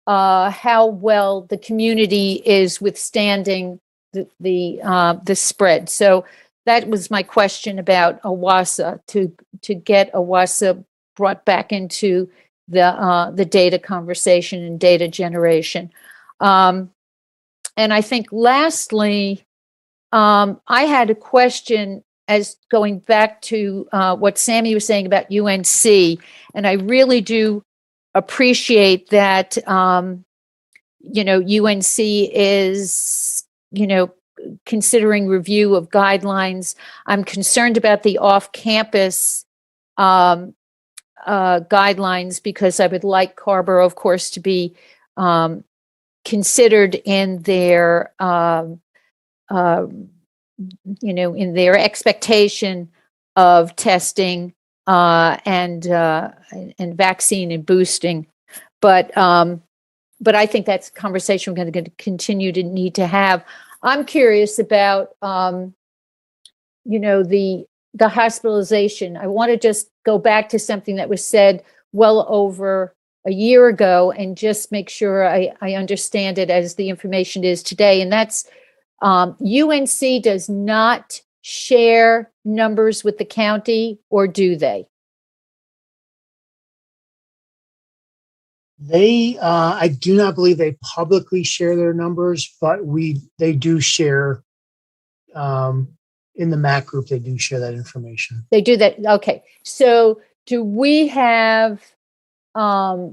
how well the community is withstanding the spread. So that was my question about OWASA, to get OWASA brought back into the data conversation and data generation. And I think lastly, I had a question as going back to what Sammy was saying about UNC, and I really do appreciate that, UNC is, considering review of guidelines. I'm concerned about the off-campus guidelines, because I would like Carrboro, of course, to be considered in their, in their expectation of testing and vaccine and boosting. But I think that's a conversation we're going to continue to need to have. I'm curious about, the hospitalization. I want to just go back to something that was said well over a year ago and just make sure I understand it as the information is today. And that's UNC does not share numbers with the county, or do they? I do not believe they publicly share their numbers, but they do share, in the MAC group, they do share that information. They do that. Okay. So do we have, any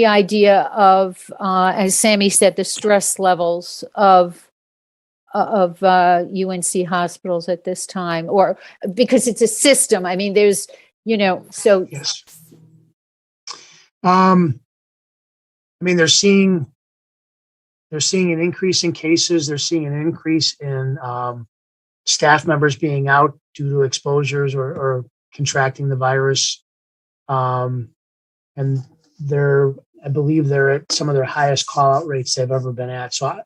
idea of, as Sammy said, the stress levels of UNC hospitals at this time? Or because it's a system, I mean, there's, so. Yes. I mean, they're seeing an increase in cases. They're seeing an increase in staff members being out due to exposures or contracting the virus. And I believe they're at some of their highest call out rates they've ever been at. So, I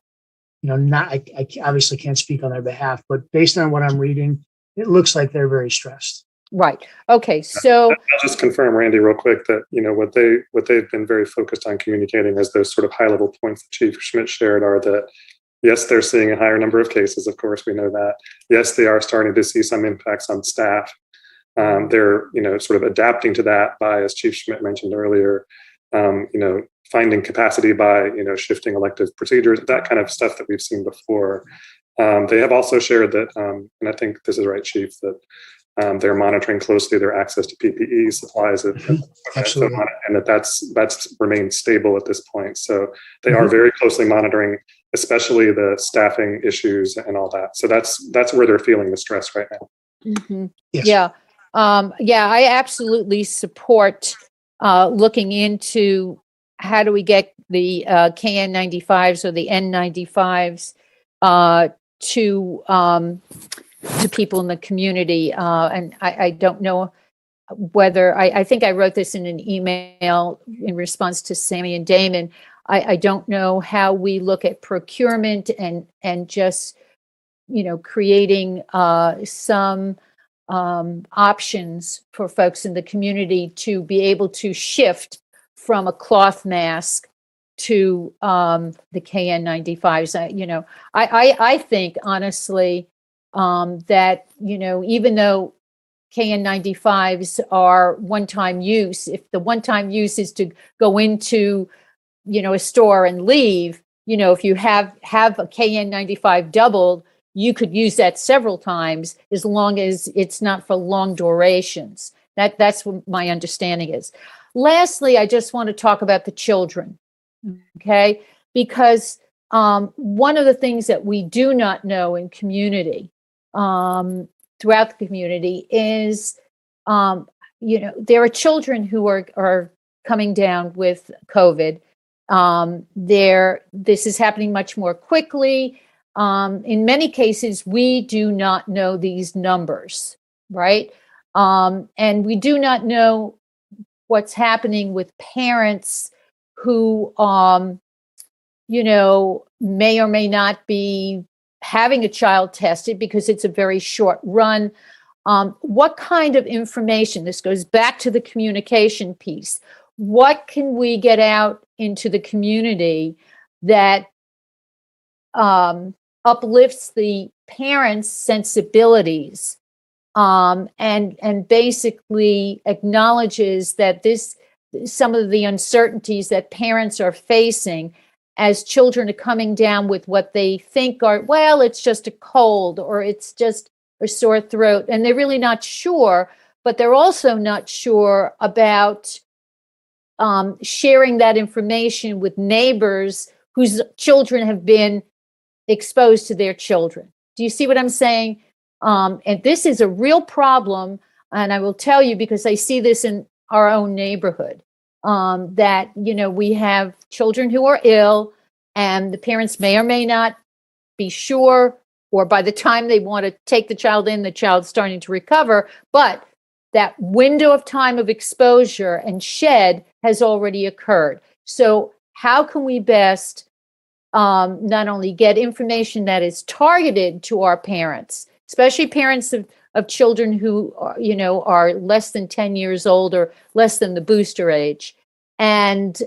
obviously can't speak on their behalf, but based on what I'm reading, it looks like they're very stressed. Right. Okay. So I'll just confirm, Randy, real quick, that what they've been very focused on communicating as those sort of high level points that Chief Schmidt shared are that, yes, they're seeing a higher number of cases. Of course, we know that. Yes, they are starting to see some impacts on staff. They're sort of adapting to that by, as Chief Schmidt mentioned earlier, finding capacity by shifting elective procedures, that kind of stuff that we've seen before. They have also shared that, and I think this is right, Chief, that they're monitoring closely their access to PPE supplies, Absolutely. and that's remained stable at this point. So they are very closely monitoring, especially the staffing issues and all that. So that's where they're feeling the stress right now. mm-hmm. Yes. Yeah. I absolutely support looking into how do we get the KN95s or the N95s to people in the community. And I don't know whether, I think I wrote this in an email in response to Sammy and Damon. I don't know how we look at procurement and just, creating some options for folks in the community to be able to shift from a cloth mask to the KN95s. I think honestly that, even though KN95s are one-time use. If the one-time use is to go into, a store and leave, if you have a KN95 doubled, you could use that several times as long as it's not for long durations. That's what my understanding is. Lastly, I just want to talk about the children, okay? Because one of the things that we do not know in community, throughout the community, is, there are children who are coming down with COVID. This is happening much more quickly. In many cases, we do not know these numbers, right? And we do not know what's happening with parents who, may or may not be having a child tested because it's a very short run. What kind of information? This goes back to the communication piece. What can we get out into the community that uplifts the parents' sensibilities, and basically acknowledges that some of the uncertainties that parents are facing as children are coming down with what they think are, well, it's just a cold or it's just a sore throat, and they're really not sure, but they're also not sure about sharing that information with neighbors whose children have been exposed to their children. Do you see what I'm saying? And this is a real problem. And I will tell you, because I see this in our own neighborhood, that, we have children who are ill and the parents may or may not be sure, or by the time they want to take the child in, the child's starting to recover. But that window of time of exposure and shed has already occurred. So how can we best not only get information that is targeted to our parents, especially parents of children who are less than 10 years old or less than the booster age, and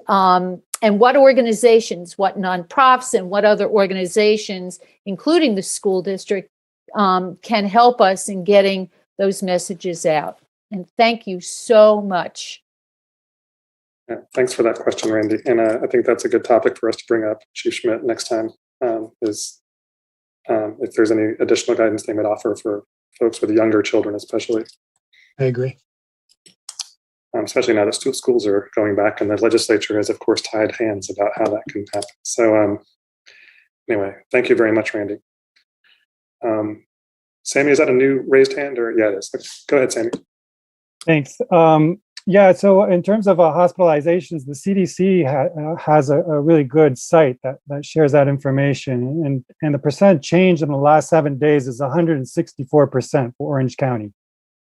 what organizations, what nonprofits and what other organizations, including the school district, can help us in getting those messages out. And thank you so much. Yeah, thanks for that question, Randy. And I think that's a good topic for us to bring up, Chief Schmidt, next time, is if there's any additional guidance they might offer for folks with younger children, especially. I agree. Especially now that schools are going back, and the legislature has, of course, tied hands about how that can happen. So anyway, thank you very much, Randy. Sammy, is that a new raised hand? Or yeah, it is. Okay, go ahead, Sammy. Thanks. Yeah, so in terms of hospitalizations, the CDC has a really good site that shares that information. And the percent change in the last 7 days is 164% for Orange County.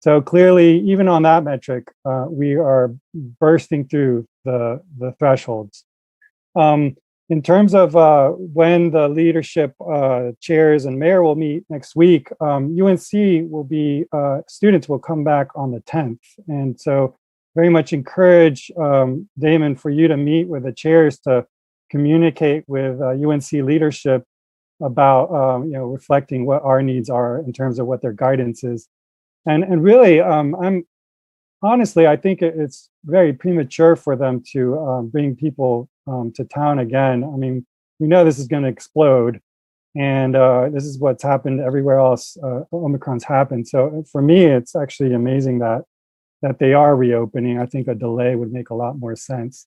So clearly, even on that metric, we are bursting through the thresholds. In terms of when the leadership chairs and mayor will meet next week, UNC will be, students will come back on the 10th. And so very much encourage, Damon, for you to meet with the chairs to communicate with UNC leadership about, reflecting what our needs are in terms of what their guidance is. And really, I think it's very premature for them to bring people to town again. I mean, we know this is going to explode, and this is what's happened everywhere else. Omicron's happened. So for me, it's actually amazing that they are reopening. I think a delay would make a lot more sense.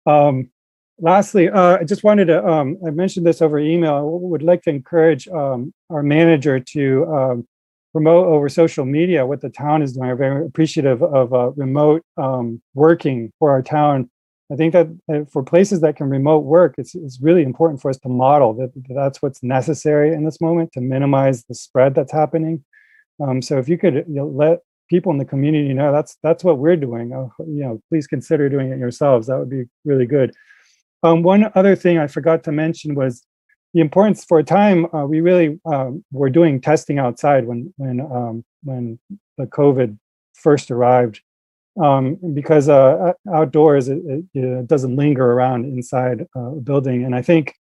Lastly, I just wanted to, I mentioned this over email. I would like to encourage our manager to promote over social media what the town is doing. I'm very appreciative of remote working for our town. I think that for places that can remote work, it's really important for us to model that that's what's necessary in this moment to minimize the spread that's happening. So if you could let people in the community know that's what we're doing, please consider doing it yourselves. That would be really good. One other thing I forgot to mention was the importance. For a time, we really were doing testing outside when the COVID first arrived, because outdoors it doesn't linger around inside a building. And I think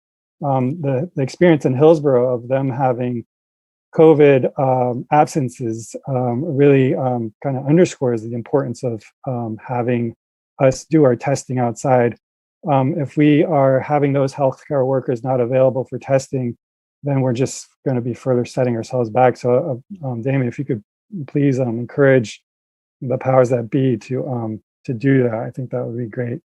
the experience in Hillsborough of them having COVID absences really kind of underscores the importance of having us do our testing outside. If we are having those healthcare workers not available for testing, then we're just going to be further setting ourselves back. So, Damon, if you could please encourage the powers that be to do that, I think that would be great.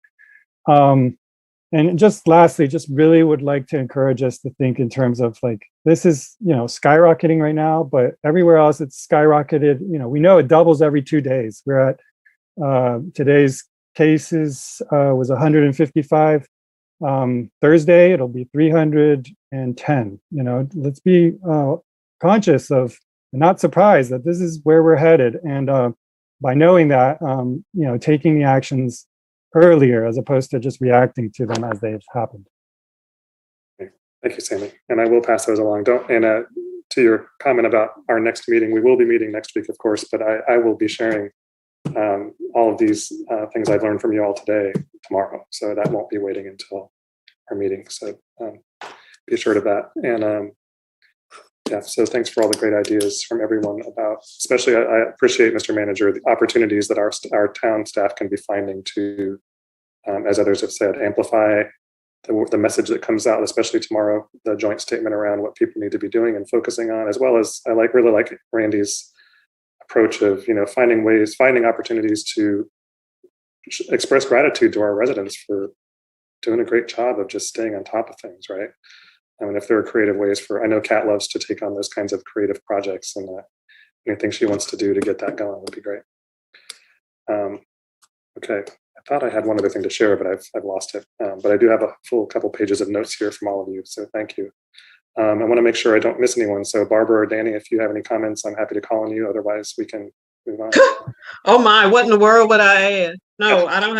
And just lastly, just really would like to encourage us to think in terms of like, this is, skyrocketing right now, but everywhere else it's skyrocketed. We know it doubles every 2 days. We're at today's cases was 155. Thursday, it'll be 310. Let's be conscious of, not surprised that this is where we're headed. And by knowing that, taking the actions earlier as opposed to just reacting to them as they've happened. Thank you, Sammy. And I will pass those along. To your comment about our next meeting, we will be meeting next week, of course, but I will be sharing all of these things I've learned from you all today, tomorrow. So that won't be waiting until our meeting. So be assured of that. And so thanks for all the great ideas from everyone about, especially I appreciate, Mr. Manager, the opportunities that our town staff can be finding to, as others have said, amplify the message that comes out, especially tomorrow, the joint statement around what people need to be doing and focusing on, as well as I really like Randy's approach of, finding opportunities to express gratitude to our residents for doing a great job of just staying on top of things, right? I mean, if there are creative ways I know Kat loves to take on those kinds of creative projects, and anything she wants to do to get that going would be great. Okay, I thought I had one other thing to share, but I've lost it. But I do have a full couple pages of notes here from all of you, so thank you. I want to make sure I don't miss anyone. So Barbara or Danny, if you have any comments, I'm happy to call on you. Otherwise, we can move on. Oh my, what in the world would I add? No, I don't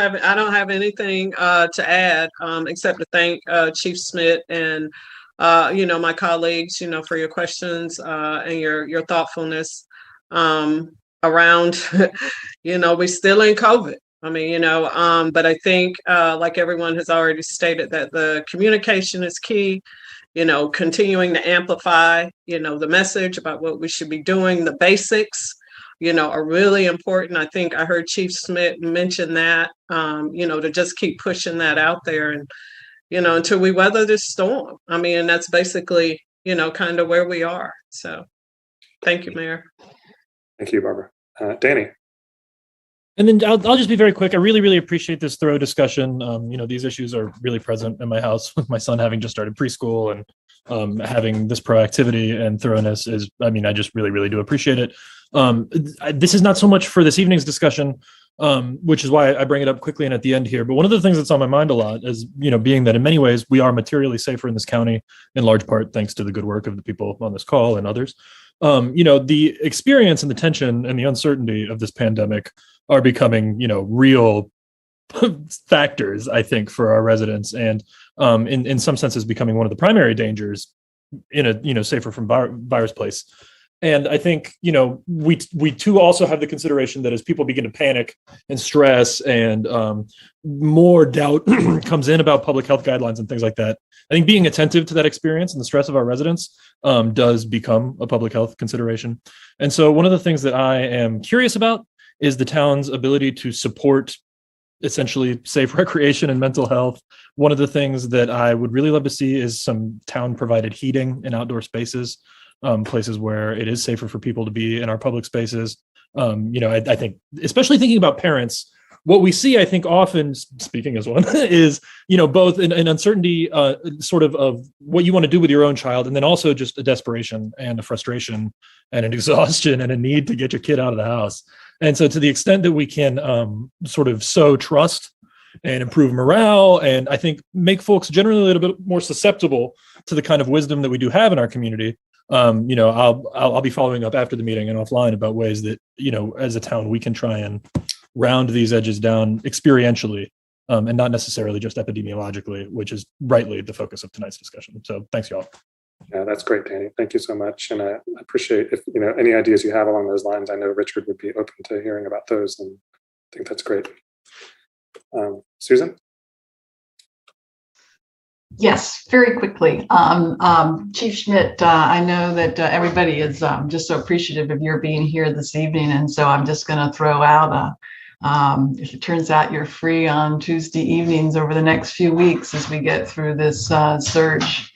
have anything to add except to thank Chief Smith and my colleagues, for your questions and your thoughtfulness around, we're still in COVID. I mean, but I think like everyone has already stated that the communication is key, continuing to amplify, the message about what we should be doing, the basics, are really important. I think I heard Chief Smith mention that, to just keep pushing that out there and, until we weather this storm. I mean, and that's basically, kind of where we are. So thank you, Mayor. Thank you, Barbara. Danny. And then I'll just be very quick. I really, really appreciate this thorough discussion. These issues are really present in my house with my son having just started preschool, and having this proactivity and thoroughness I just really, really do appreciate it. This is not so much for this evening's discussion, which is why I bring it up quickly and at the end here. But one of the things that's on my mind a lot is, being that in many ways we are materially safer in this county, in large part thanks to the good work of the people on this call and others. The experience and the tension and the uncertainty of this pandemic are becoming, real factors, I think, for our residents, and in some senses becoming one of the primary dangers in a safer from virus place. And I think, we too also have the consideration that as people begin to panic and stress and more doubt comes in about public health guidelines and things like that, I think being attentive to that experience and the stress of our residents does become a public health consideration. And so one of the things that I am curious about is the town's ability to support essentially safe recreation and mental health. One of the things that I would really love to see is some town provided heating in outdoor spaces, places where it is safer for people to be in our public spaces. I think, especially thinking about parents, what we see, I think, often, speaking as one, is, both an uncertainty sort of what you want to do with your own child, and then also just a desperation and a frustration and an exhaustion and a need to get your kid out of the house. And so to the extent that we can sort of sow trust and improve morale, and I think make folks generally a little bit more susceptible to the kind of wisdom that we do have in our community, I'll be following up after the meeting and offline about ways that, as a town, we can try and round these edges down experientially, and not necessarily just epidemiologically, which is rightly the focus of tonight's discussion. So thanks, y'all. Yeah, that's great, Danny. Thank you so much. And I appreciate if, any ideas you have along those lines. I know Richard would be open to hearing about those, and I think that's great. Susan? Yes, very quickly. Chief Schmidt, I know that everybody is just so appreciative of your being here this evening. And so I'm just going to throw out if it turns out you're free on Tuesday evenings over the next few weeks as we get through this surge,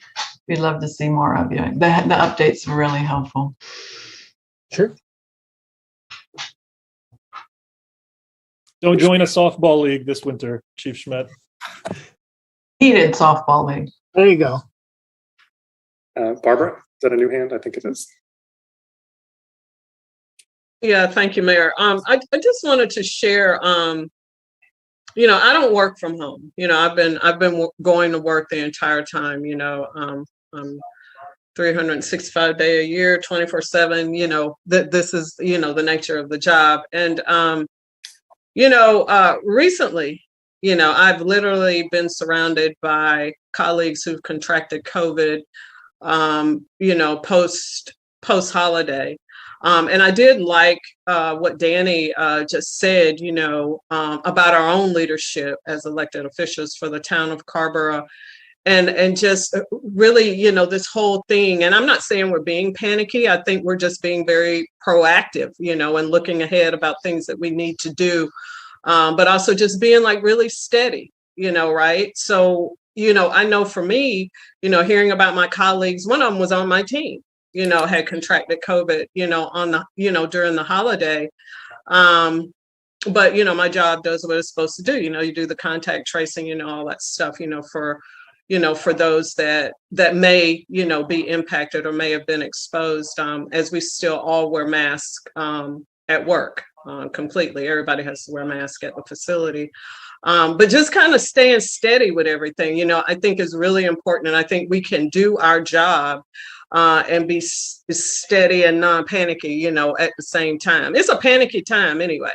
we'd love to see more of you. The updates are really helpful. Sure. Don't join a softball league this winter, Chief Schmidt. Heated softball league. There you go. Barbara, is that a new hand? I think it is. Yeah, thank you, Mayor. I just wanted to share, you know, I don't work from home. You know, I've been going to work the entire time, you know, 365 day a year, 24/7, you know, this is, you know, the nature of the job. And, you know, recently, you know, I've literally been surrounded by colleagues who've contracted COVID, you know, post holiday. And I did like what Danny just said, you know, about our own leadership as elected officials for the town of Carrboro, and just really, you know, this whole thing. And I'm not saying we're being panicky. I think we're just being very proactive, you know, and looking ahead about things that we need to do, but also just being like really steady, you know, right? So, you know, I know for me, you know, hearing about my colleagues, one of them was on my team, you know, had contracted COVID, you know, on the, you know, during the holiday. But, you know, my job does what it's supposed to do. You know, you do the contact tracing, you know, all that stuff, you know, for those that may, you know, be impacted or may have been exposed, as we still all wear masks at work completely. Everybody has to wear a mask at the facility. But just kind of staying steady with everything, you know, I think is really important. And I think we can do our job and be steady and non-panicky, you know, at the same time. It's a panicky time anyway.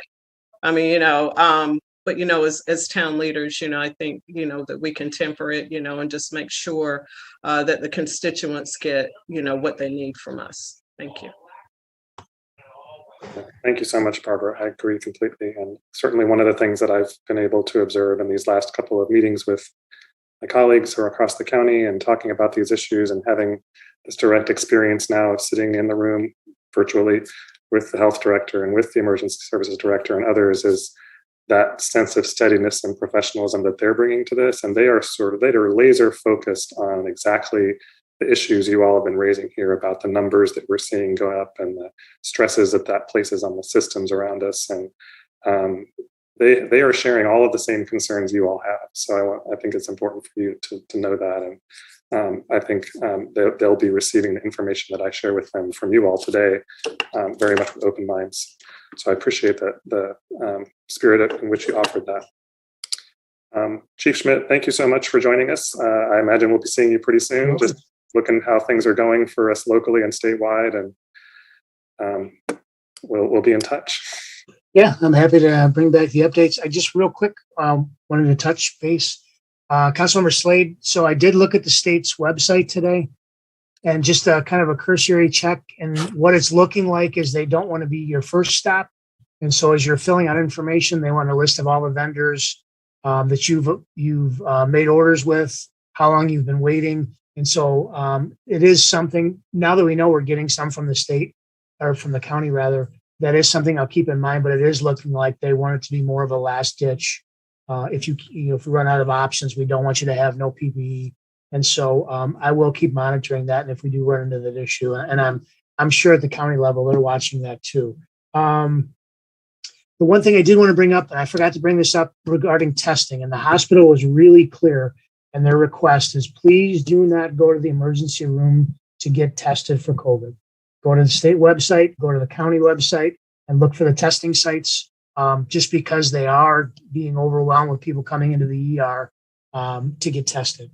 I mean, you know, but, you know, as town leaders, you know, I think, you know, that we can temper it, you know, and just make sure that the constituents get, you know, what they need from us. Thank you. Thank you so much, Barbara. I agree completely. And certainly one of the things that I've been able to observe in these last couple of meetings with my colleagues who are across the county and talking about these issues and having this direct experience now of sitting in the room virtually with the health director and with the emergency services director and others is that sense of steadiness and professionalism that they're bringing to this. And they are laser focused on exactly the issues you all have been raising here about the numbers that we're seeing go up and the stresses that places on the systems around us. And they are sharing all of the same concerns you all have. So I think it's important for you to know that. And I think they'll be receiving the information that I share with them from you all today, very much with open minds. So I appreciate the spirit in which you offered that. Chief Schmidt, thank you so much for joining us. I imagine we'll be seeing you pretty soon. Just looking how things are going for us locally and statewide, and we'll be in touch. Yeah, I'm happy to bring back the updates. I just real quick wanted to touch base. Councilmember Slade, so I did look at the state's website today and just kind of a cursory check, and what it's looking like is they don't want to be your first stop. And so as you're filling out information, they want a list of all the vendors that you've made orders with, how long you've been waiting. And so it is something, now that we know we're getting some from the state, or from the county rather, that is something I'll keep in mind, but it is looking like they want it to be more of a last ditch. If you run out of options, we don't want you to have no PPE. And so I will keep monitoring that. And if we do run into that issue, and I'm sure at the county level, they're watching that too. The one thing I did want to bring up, and I forgot to bring this up regarding testing, and the hospital was really clear, and their request is please do not go to the emergency room to get tested for COVID. Go to the state website, go to the county website, and look for the testing sites, just because they are being overwhelmed with people coming into the ER to get tested.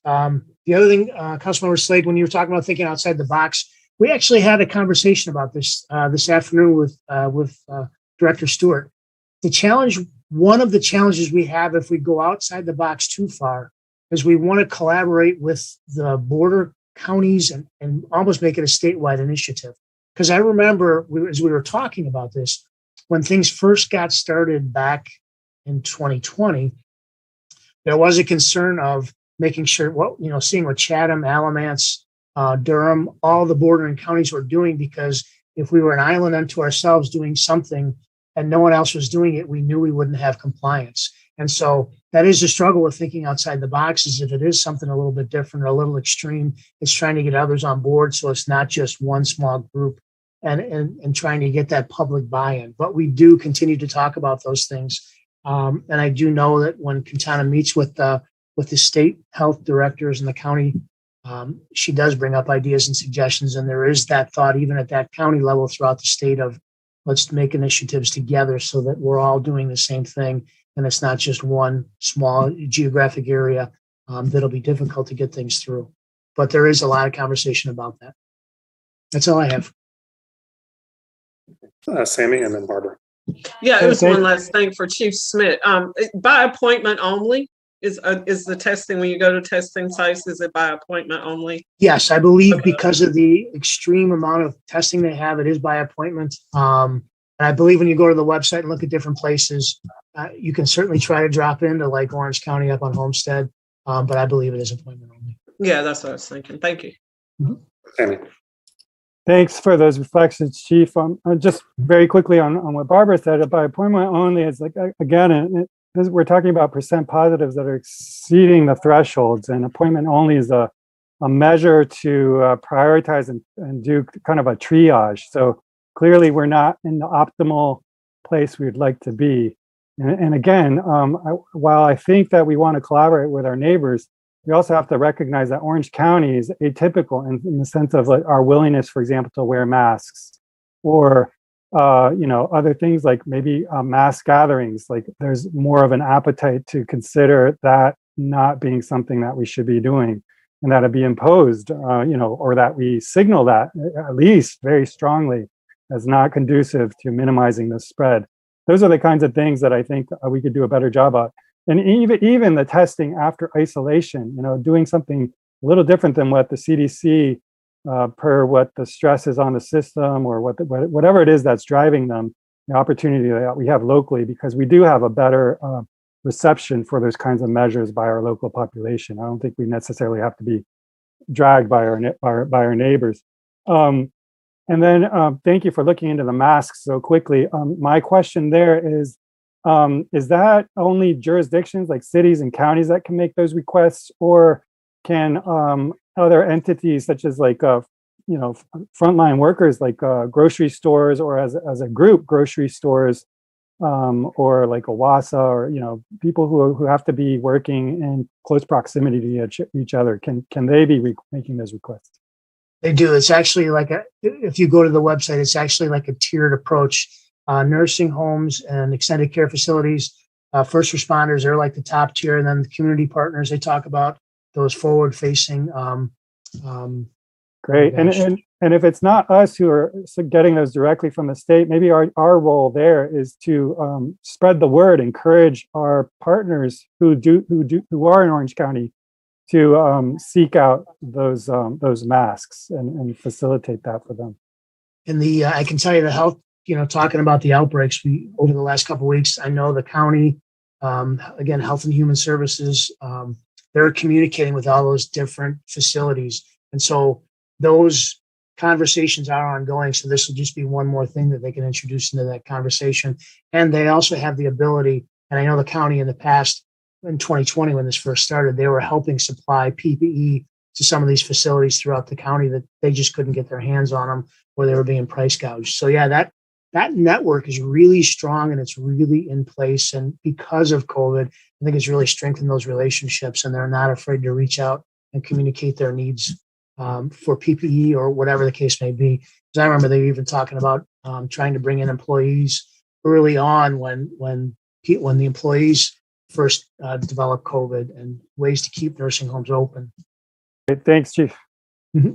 The other thing, Councilmember Slade, when you were talking about thinking outside the box, we actually had a conversation about this this afternoon with Director Stewart. One of the challenges we have if we go outside the box too far is we want to collaborate with the border counties and almost make it a statewide initiative. Because I remember as we were talking about this, when things first got started back in 2020, there was a concern of making sure seeing what Chatham, Alamance, Durham, all the bordering counties were doing, because if we were an island unto ourselves doing something and no one else was doing it, we knew we wouldn't have compliance. And so that is a struggle with thinking outside the box. Is if it is something a little bit different or a little extreme, it's trying to get others on board. So it's not just one small group and trying to get that public buy-in. But we do continue to talk about those things. And I do know that when Quintana meets with the state health directors and the county, she does bring up ideas and suggestions. And there is that thought, even at that county level throughout the state, of let's make initiatives together so that we're all doing the same thing. And it's not just one small geographic area that'll be difficult to get things through. But there is a lot of conversation about that. That's all I have. Sammy and then Barbara. Yeah, it was one last thing for Chief Schmidt. By appointment only is the testing, when you go to testing sites, is it by appointment only? Yes, I believe because of the extreme amount of testing they have, it is by appointment. And I believe when you go to the website and look at different places, you can certainly try to drop into like Orange County up on Homestead, but I believe it is appointment only. Yeah, that's what I was thinking. Thank you. Sammy. Thanks for those reflections, Chief. Just very quickly on what Barbara said, by appointment only, it's like, again, we're talking about percent positives that are exceeding the thresholds, and appointment only is a measure to prioritize and do kind of a triage. So clearly we're not in the optimal place we'd like to be. And again, while I think that we want to collaborate with our neighbors, we also have to recognize that Orange County is atypical in the sense of like our willingness, for example, to wear masks, or other things like maybe mass gatherings. Like there's more of an appetite to consider that not being something that we should be doing, and that it be imposed, or that we signal that at least very strongly as not conducive to minimizing the spread. Those are the kinds of things that I think we could do a better job at. And even the testing after isolation, doing something a little different than what the CDC, per what the stress is on the system, or whatever it is that's driving them, the opportunity that we have locally, because we do have a better reception for those kinds of measures by our local population. I don't think we necessarily have to be dragged by our neighbors. And then thank you for looking into the masks so quickly. My question there is that only jurisdictions like cities and counties that can make those requests, or can other entities such as like frontline workers like grocery stores, or as a group grocery stores, or like Owasa, or people who have to be working in close proximity to each other, can they be making those requests? They do. It's actually if you go to the website, it's actually like a tiered approach. Nursing homes and extended care facilities, first responders, they're like the top tier, and then the community partners, they talk about those forward-facing. Great. And if it's not us who are getting those directly from the state, maybe our role there is to spread the word, encourage our partners who are in Orange County to seek out those masks and facilitate that for them. And I can tell you the health, talking about the outbreaks, over the last couple of weeks, I know the county, again, Health and Human Services, they're communicating with all those different facilities. And so those conversations are ongoing. So this will just be one more thing that they can introduce into that conversation. And they also have the ability, and I know the county in the past, in 2020, when this first started, they were helping supply PPE to some of these facilities throughout the county that they just couldn't get their hands on them, or they were being price gouged. So yeah, that network is really strong, and it's really in place. And because of COVID, I think it's really strengthened those relationships, and they're not afraid to reach out and communicate their needs for PPE or whatever the case may be. Because I remember they were even talking about trying to bring in employees early on when the employees first developed COVID, and ways to keep nursing homes open. Great. Thanks, Chief. Mm-hmm.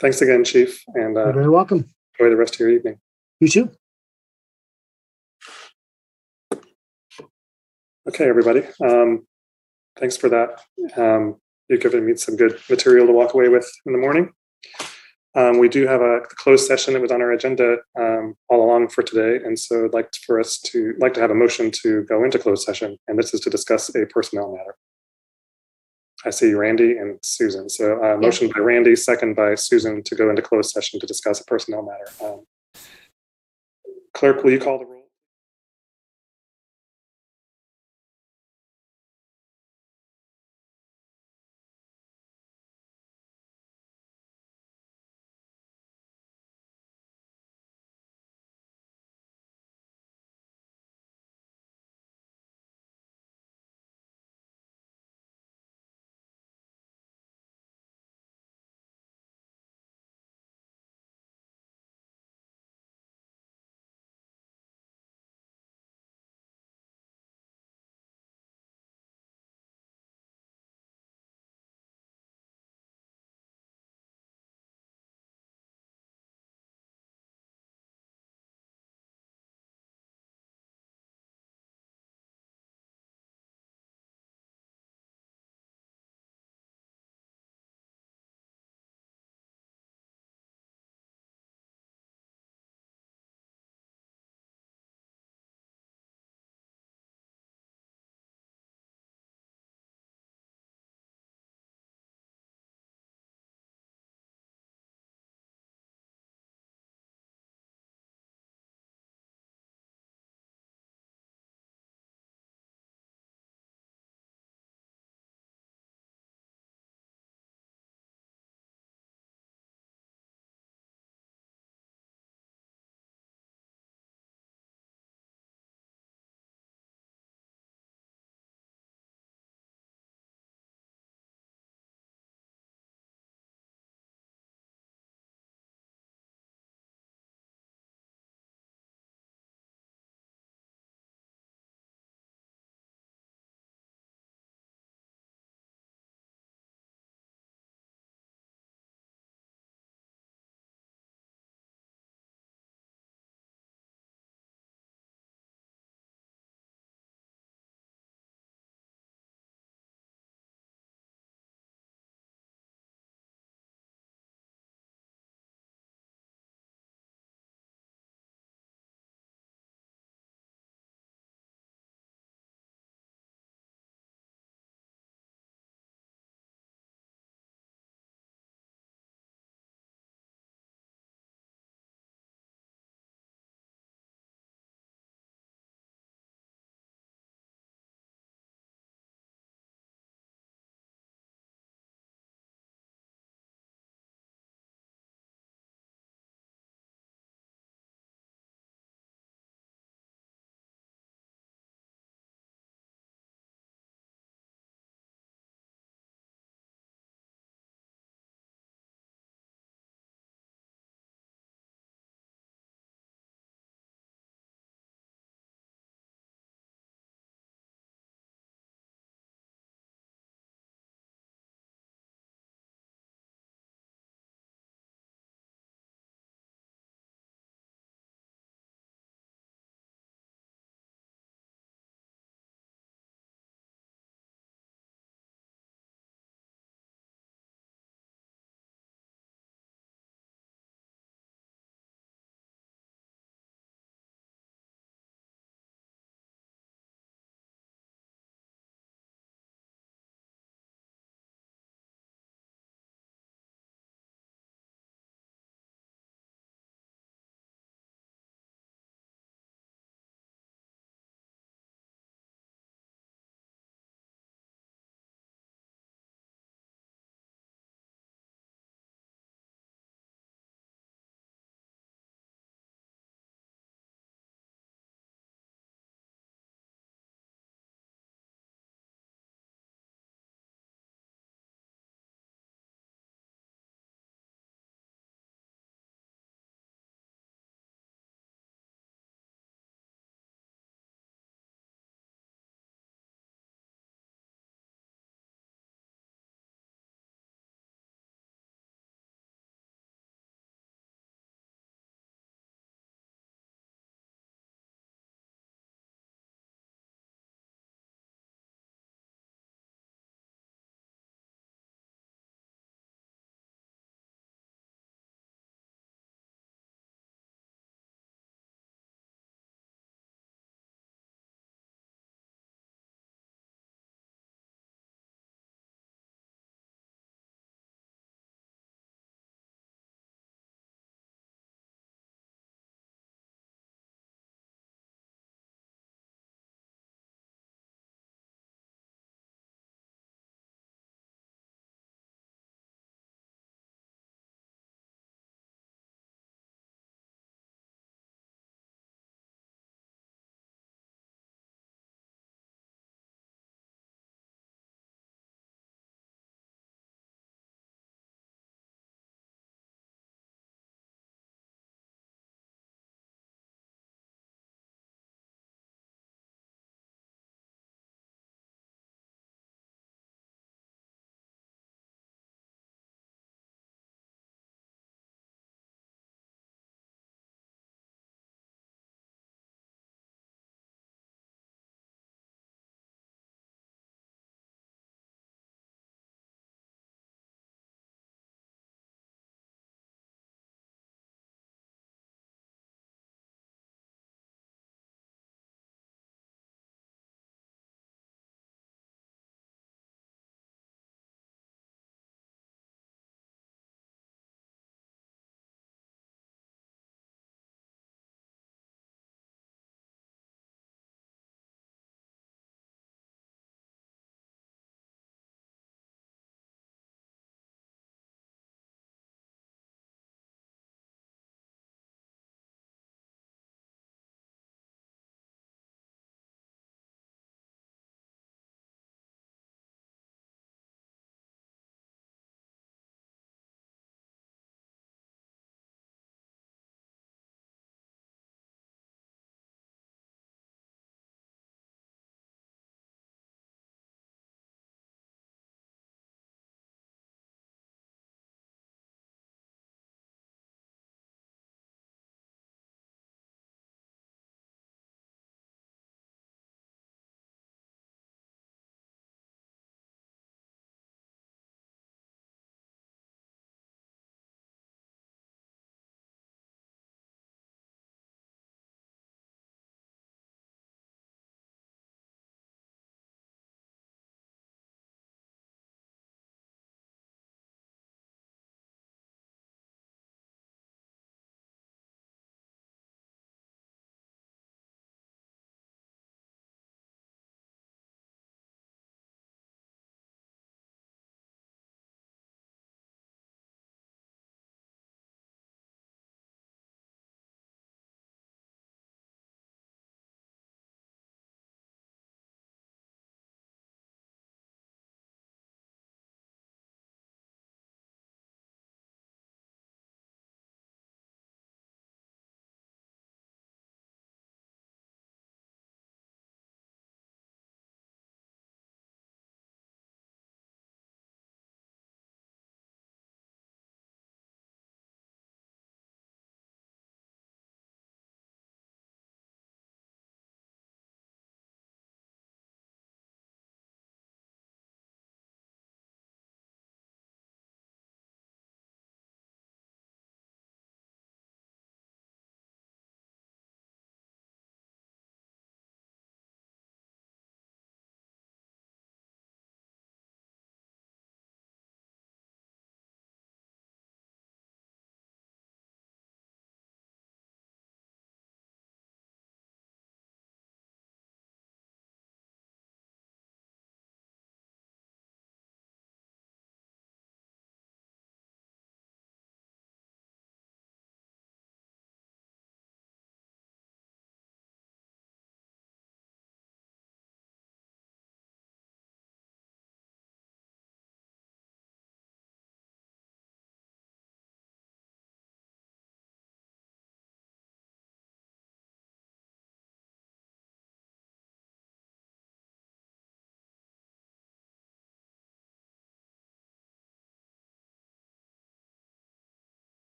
Thanks again, Chief. And you're very welcome. Enjoy the rest of your evening. You too. Okay, everybody. Thanks for that. You've given me some good material to walk away with in the morning. We do have a closed session that was on our agenda all along. long for today, and so I'd like to have a motion to go into closed session, and this is to discuss a personnel matter. I see Randy and Susan. So motion by Randy, second by Susan to go into closed session to discuss a personnel matter. Clerk, will you call the roll?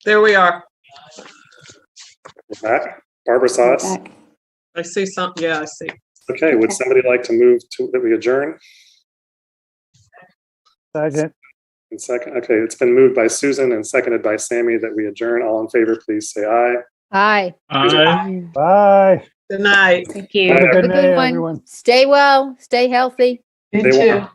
There we are. We're back. Barbara saw us. Back. I see something. Yeah, I see. Okay, would somebody like to move to that we adjourn? Second. And second, okay, it's been moved by Susan and seconded by Sammy that we adjourn. All in favor, please say aye. Aye. Aye. Bye. Good night. Thank you. Have a Have good a night, good one. everyone. Stay well, stay healthy. You They too. won't.